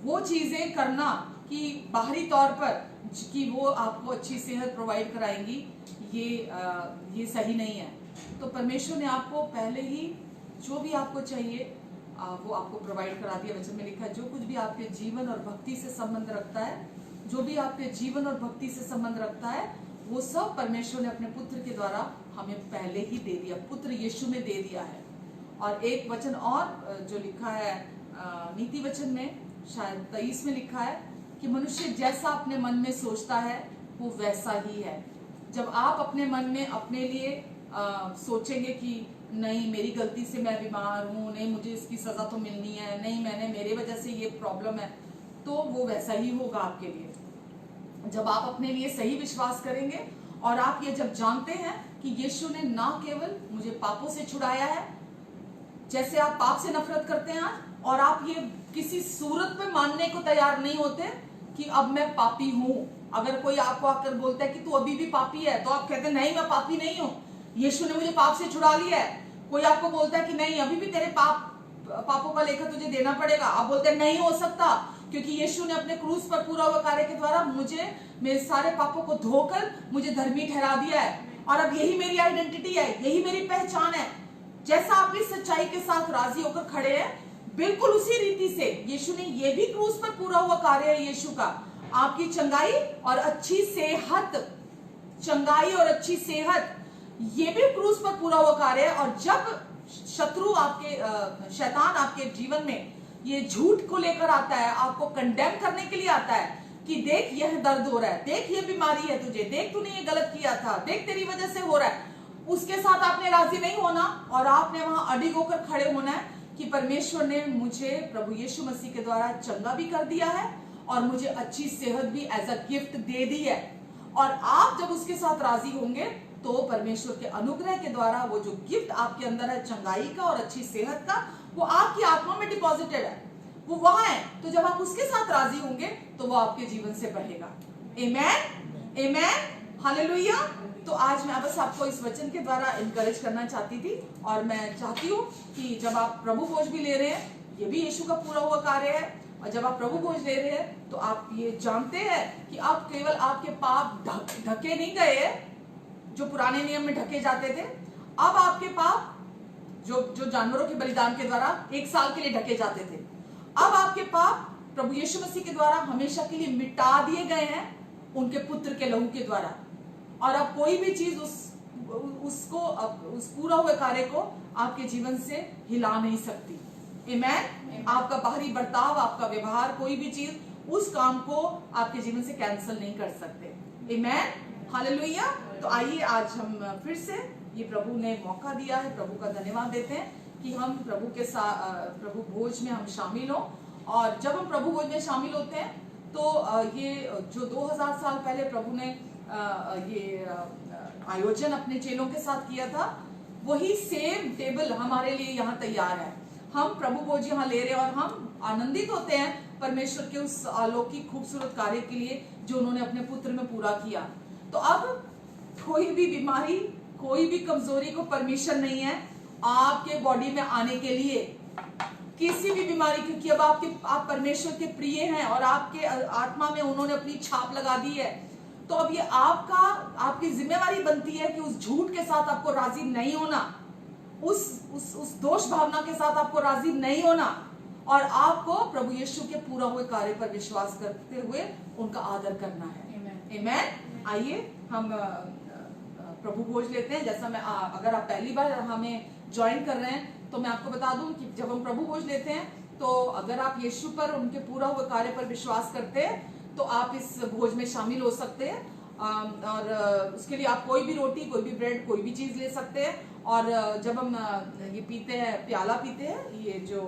वो चीजें करना कि बाहरी तौर पर कि वो आपको अच्छी सेहत प्रोवाइड कराएंगी, ये सही नहीं है। तो परमेश्वर ने आपको पहले ही जो भी आपको चाहिए वो आपको प्रोवाइड करा दिया। वचन में लिखा है, जो कुछ भी आपके जीवन और भक्ति से संबंध रखता है, जो भी आपके जीवन और भक्ति से संबंध रखता है, वो सब परमेश्वर ने अपने पुत्र के द्वारा हमें पहले ही दे दिया, पुत्र यीशु में दे दिया है। और एक वचन और जो लिखा है नीति वचन में, शायद 23 में लिखा है कि मनुष्य जैसा अपने मन में सोचता है वो वैसा ही है। जब आप अपने मन में अपने लिए सोचेंगे कि नहीं, मेरी गलती से मैं बीमार हूँ, नहीं मुझे इसकी सजा तो मिलनी है, नहीं मेरे वजह से ये प्रॉब्लम है, तो वो वैसा ही होगा आपके लिए। जब आप अपने लिए सही विश्वास करेंगे और आप ये जब जानते हैं कि यीशु ने ना केवल मुझे पापों से छुड़ाया है, जैसे आप पाप से नफरत करते हैं आज, और आप ये किसी सूरत में मानने को तैयार नहीं होते कि अब मैं पापी हूं। अगर कोई आपको आकर बोलता है कि तू अभी भी पापी है, तो आप कहते हैं नहीं, मैं पापी नहीं हूं, यीशु ने मुझे पाप से छुड़ा लिया है। कोई आपको बोलता है कि नहीं, अभी भी तेरे पापों का लेखा तुझे देना पड़ेगा, आप बोलते हैं नहीं हो सकता, क्योंकि यीशु ने अपने क्रूस पर पूरा हुआ कार्य के द्वारा मुझे मेरे सारे पापों को धोकर मुझे धर्मी ठहरा दिया है, और अब यही मेरी आइडेंटिटी है, यही मेरी पहचान है। जैसा आप इस सच्चाई के साथ राजी होकर खड़े हैं, बिल्कुल उसी रीति से यीशु ने ये भी क्रूस पर पूरा हुआ कार्य है यीशु का, आपकी चंगाई और अच्छी सेहत, चंगाई और अच्छी सेहत, ये भी क्रूस पर पूरा हुआ कार्य है। और जब शत्रु आपके शैतान आपके जीवन में ये झूठ को लेकर आता है, आपको कंडेम करने के लिए आता है कि देख यह दर्द हो रहा है, देख ये बीमारी है तुझे, देख तूने ये गलत किया था, देख तेरी वजह से हो रहा है, उसके साथ आपने राजी नहीं होना और आपने वहां अडिग होकर खड़े होना है कि परमेश्वर ने मुझे प्रभु यीशु मसीह के द्वारा चंगा भी कर दिया है और मुझे अच्छी सेहत भी एज अ गिफ्ट दे दी है। और आप जब उसके साथ राजी होंगे तो परमेश्वर के अनुग्रह के द्वारा वो जो गिफ्ट आपके अंदर है चंगाई का और अच्छी सेहत का, वो आपकी आत्मा में डिपॉजिटेड है, वो वहां है। तो जब आप उसके साथ राजी होंगे तो वो आपके जीवन से बढ़ेगा। आमेन, आमेन, हालेलुया। तो आज मैं बस आपको इस वचन के द्वारा इनकरेज करना चाहती थी, और मैं चाहती हूँ कि जब आप प्रभु भोज भी ले रहे हैं ये भी यीशु का पूरा हुआ कार्य है। और जब आप प्रभु भोज ले रहे हैं तो आप ये जानते हैं कि आप केवल आपके पाप ढके नहीं गए जो पुराने नियम में ढके जाते थे। अब आपके पाप जो जानवरों के बलिदान के द्वारा 1 साल के लिए ढके जाते थे, अब आपके पाप प्रभु यीशु मसीह के द्वारा हमेशा के लिए मिटा दिए गए हैं उनके पुत्र के लहू के द्वारा। और अब कोई भी चीज उस पूरा हुए कार्य को आपके जीवन से हिला नहीं सकती। आमेन। आपका बाहरी बर्ताव, आपका व्यवहार, कोई भी चीज उस काम को आपके जीवन से कैंसिल नहीं कर सकते। आमेन, हालेलुया। तो आइए आज हम फिर से ये प्रभु ने मौका दिया है, प्रभु का धन्यवाद देते हैं कि हम प्रभु के साथ प्रभु भोज में हम शामिल हों। और जब हम प्रभु भोज में शामिल होते हैं तो ये जो 2000 साल पहले प्रभु ने ये आयोजन अपने चेलों के साथ किया था, वही सेम टेबल हमारे लिए यहाँ तैयार है। हम प्रभु भोज यहाँ ले रहे हैं और हम आनंदित होते हैं परमेश्वर के उस अलौकिक खूबसूरत कार्य के लिए जो उन्होंने अपने पुत्र में पूरा किया। तो अब कोई भी बीमारी, कोई भी कमजोरी को परमिशन नहीं है आपके बॉडी में आने के लिए, किसी भी बीमारी, क्योंकि अब आप परमेश्वर के प्रिय हैं और आपके आत्मा में उन्होंने अपनी छाप लगा दी है। तो अब ये आपकी जिम्मेवारी बनती है कि उस झूठ के साथ आपको राजी नहीं होना, उस दोष भावना के साथ आपको राजी नहीं होना, और आपको प्रभु यीशु के पूरा हुए कार्य पर विश्वास करते हुए उनका आदर करना है। आमेन। आइए हम प्रभु भोज लेते हैं। जैसा अगर आप पहली बार हमें ज्वाइन कर रहे हैं तो मैं आपको बता दूं कि जब हम प्रभु भोज लेते हैं तो अगर आप यीशु पर, उनके पूरा हुए कार्य पर विश्वास करते हैं तो आप इस भोज में शामिल हो सकते हैं। और उसके लिए आप कोई भी रोटी, कोई भी ब्रेड, कोई भी चीज ले सकते हैं। और जब हम ये पीते हैं, प्याला पीते हैं, ये जो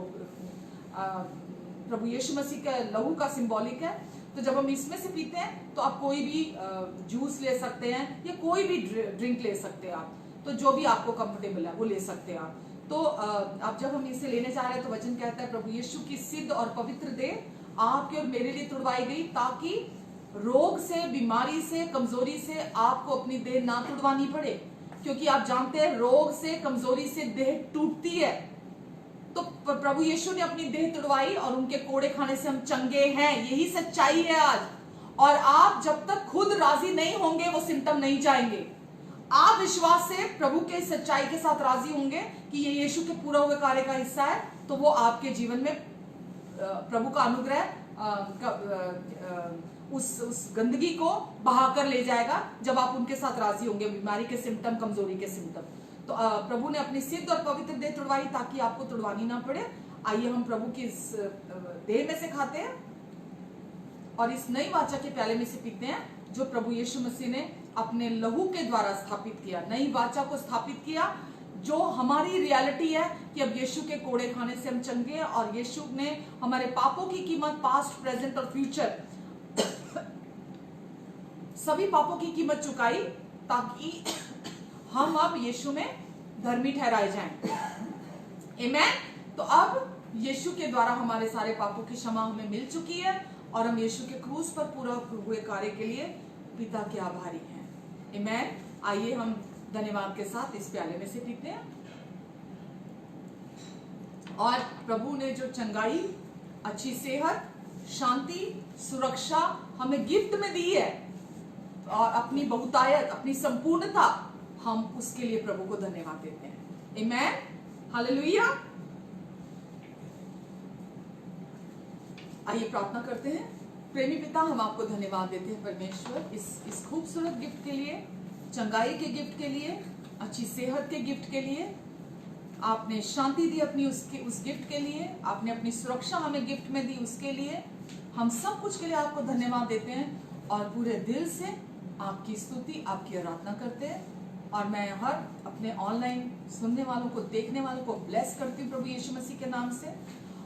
प्रभु यीशु मसीह का लहू का सिंबॉलिक है, तो जब हम इसमें से पीते हैं तो आप कोई भी जूस ले सकते हैं या कोई भी ड्रिंक ले सकते हैं आप, तो जो भी आपको कंफर्टेबल है वो ले सकते हैं आप। तो अब जब हम इसे लेने जा रहे हैं तो वचन कहता है प्रभु यीशु की सिद्ध और पवित्र देह आपके और मेरे लिए तुड़वाई गई, ताकि रोग से, बीमारी से, कमजोरी से आपको अपनी देह ना तुड़वानी पड़े। क्योंकि आप जानते हैं रोग से, कमजोरी से देह टूटती है। तो प्रभु यीशु ने अपनी देह तुड़वाई और उनके कोड़े खाने से हम चंगे हैं। यही सच्चाई है आज। और आप जब तक खुद राजी नहीं होंगे वो सिम्टम नहीं जाएंगे। आप विश्वास से प्रभु के सच्चाई के साथ राजी होंगे कि ये यीशु के पूरा हुए कार्य का हिस्सा है, तो वो आपके जीवन में प्रभु का अनुग्रह उस गंदगी को बहाकर ले जाएगा जब आप उनके साथ राजी होंगे, बीमारी के सिम्टम, कमजोरी के सिम्टम। तो प्रभु ने अपनी सिद्ध और पवित्र देह तुड़वाई ताकि आपको तुड़वानी ना पड़े। आइए हम प्रभु की इस देह में से खाते हैं और इस नई वाचा के प्याले में से पीते हैं जो प्रभु यीशु मसीह ने अपने लहू के द्वारा स्थापित किया, नई वाचा को स्थापित किया, जो हमारी रियलिटी है कि अब यीशु के कोड़े खाने से हम चंगे हैं। और यीशु ने हमारे पापों की कीमत, पास्ट, प्रेजेंट और फ्यूचर, सभी पापों की कीमत चुकाई ताकि हम अब यीशु में धर्मी ठहराए जाएं। आमेन। तो अब यीशु के द्वारा हमारे सारे पापों की क्षमा हमें मिल चुकी है और हम यीशु के क्रूस पर पूरा हुए कार्य के लिए पिता के आभारी हैं। आमेन। आइए हम धन्यवाद के साथ इस प्याले में से पीते हैं। और प्रभु ने जो चंगाई, अच्छी सेहत, शांति, सुरक्षा हमें गिफ्ट में दी है और अपनी बहुतायत, अपनी संपूर्णता, हम उसके लिए प्रभु को धन्यवाद देते हैं। आमेन, हालेलुया। आइए प्रार्थना करते हैं। प्रेमी पिता, हम आपको धन्यवाद देते हैं परमेश्वर इस खूबसूरत गिफ्ट के लिए, चंगाई के गिफ्ट के लिए, अच्छी सेहत के गिफ्ट के लिए। आपने शांति दी अपनी उस गिफ्ट के लिए, आपने अपनी सुरक्षा हमें गिफ्ट में दी उसके लिए। हम सब कुछ के लिए आपको धन्यवाद देते हैं और पूरे दिल से आपकी स्तुति, आपकी आराधना करते हैं। और मैं हर अपने ऑनलाइन सुनने वालों को, देखने वालों को ब्लेस करती हूँ प्रभु यीशु मसीह के नाम से।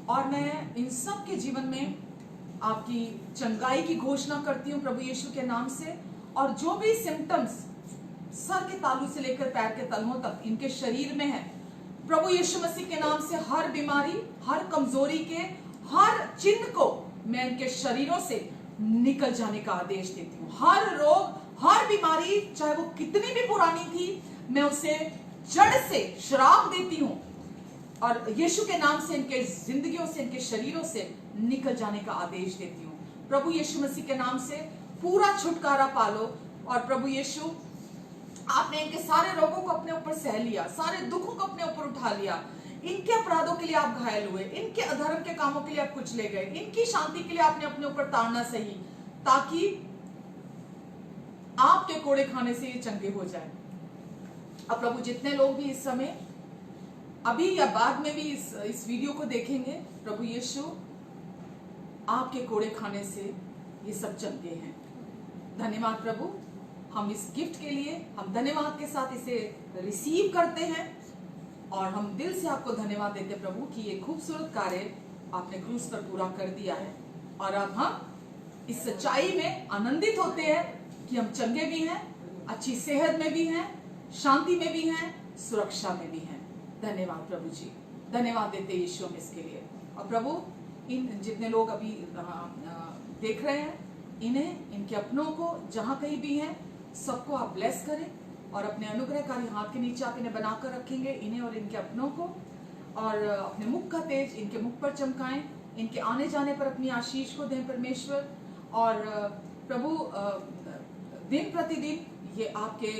और मैं इन सब के जीवन में आपकी चंगाई की घोषणा करती हूँ प्रभु यीशु के नाम से। और जो भी सिम्टम्स सर के तालू से लेकर पैर के तलवों तक इनके शरीर में है, प्रभु यीशु मसीह के नाम से हर बीमारी, हर कमजोरी के हर चिन्ह को मैं इनके शरीरों से निकल जाने का आदेश देती हूँ। हर रोग, हर बीमारी, चाहे वो कितनी भी पुरानी थी, मैं उसे जड़ से श्राप देती हूँ। और यीशु के नाम से इनके जिंदगियों से, इनके शरीरों से निकल जाने का आदेश देती हूँ। प्रभु यीशु मसीह के नाम से पूरा छुटकारा पालो। और प्रभु यीशु, आपने इनके सारे रोगों को अपने ऊपर सह लिया, सारे दुखों को अपने ऊपर उठा लिया। इनके अपराधों के लिए आप घायल हुए, इनके अधर्म के कामों के लिए आप कुचले गए, इनकी शांति के लिए आपने अपने ऊपर ताड़ना सही, ताकि आपके कोड़े खाने से ये चंगे हो जाए। अब प्रभु, जितने लोग भी इस समय, अभी या बाद में भी इस वीडियो को देखेंगे, प्रभु यीशु, आपके कोड़े खाने से ये सब चंगे हैं। धन्यवाद प्रभु, हम इस गिफ्ट के लिए हम धन्यवाद के साथ इसे रिसीव करते हैं और हम दिल से आपको धन्यवाद देते हैं प्रभु कि ये खूबसूरत कार्य आपने क्रूस पर पूरा कर दिया है। और अब हम इस सच्चाई में आनंदित होते हैं कि हम चंगे भी हैं, अच्छी सेहत में भी हैं, शांति में भी हैं, सुरक्षा में भी हैं। धन्यवाद प्रभु जी, धन्यवाद देते यीशु हम इसके लिए। और प्रभु, इन जितने लोग अभी देख रहे हैं, इन्हें, इनके अपनों को जहां कहीं भी हैं, सबको आप ब्लेस करें और अपने अनुग्रहकारी हाथ के नीचे आप इन्हें बनाकर रखेंगे, इन्हें और इनके अपनों को। और अपने मुख का तेज इनके मुख पर चमकाएं, इनके आने जाने पर अपनी आशीष को दें परमेश्वर। और प्रभु, दिन प्रतिदिन ये आपके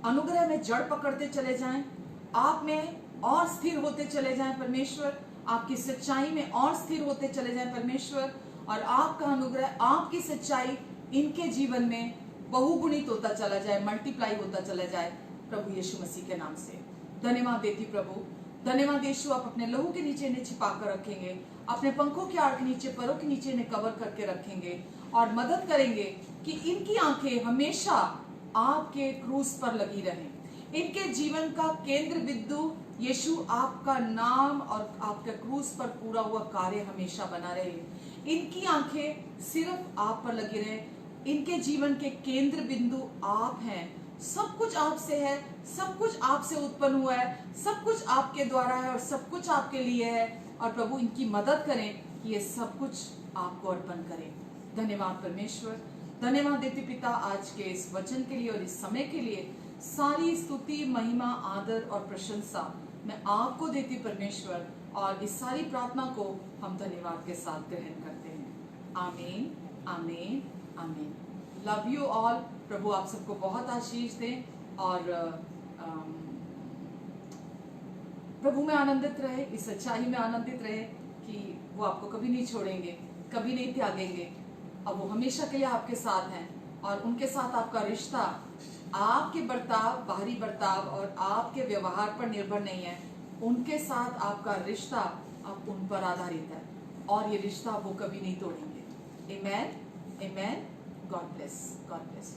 अनुग्रह में जड़ पकड़ते चले जाएं, आप में और स्थिर होते चले जाएं परमेश्वर, आपकी सच्चाई में और स्थिर होते चले जाएं परमेश्वर। और आपका अनुग्रह, आपकी सच्चाई इनके जीवन में बहुगुणित होता चला जाए, मल्टीप्लाई होता चला जाए प्रभु यीशु मसीह के नाम से। धन्यवाद देती प्रभु, धन्यवाद यीशु, आप अपने लहू के नीचे इन्हें छिपा कर रखेंगे, अपने पंखों के आड़ के नीचे, पैरों के नीचे इन्हें कवर करके रखेंगे और मदद करेंगे कि इनकी आंखें हमेशा आपके क्रूस पर लगी रहें। इनके जीवन का केंद्र बिंदु यीशु आपका नाम और आपके क्रूस पर पूरा हुआ कार्य हमेशा बना रहे। इनकी आंखें सिर्फ आप पर लगी रहे, इनके जीवन के केंद्र बिंदु आप हैं। सब कुछ आपसे है, सब कुछ आपसे उत्पन्न हुआ है, सब कुछ आपके द्वारा है और सब कुछ आपके लिए है। और प्रभु, इनकी मदद करें कि ये सब कुछ आपको अर्पण करें। धन्यवाद परमेश्वर, धन्यवाद देती पिता आज के इस वचन के लिए और इस समय के लिए। सारी स्तुति, महिमा, आदर और प्रशंसा मैं आपको देती परमेश्वर, और इस सारी प्रार्थना को हम धन्यवाद के साथ ग्रहण करते हैं। आमीन, आमीन, आमीन। Love you all. प्रभु आप सबको बहुत आशीष दें और प्रभु में आनंदित रहे, इस सच्चाई में आनंदित रहे कि वो आपको कभी नहीं छोड़ेंगे, कभी नहीं त्यागेंगे, और वो हमेशा के लिए आपके साथ हैं। और उनके साथ आपका रिश्ता आपके बर्ताव, बाहरी बर्ताव और आपके व्यवहार पर निर्भर नहीं है। उनके साथ आपका रिश्ता अब उन पर आधारित है और ये रिश्ता वो कभी नहीं तोड़ेंगे। Amen, amen. God bless, God bless.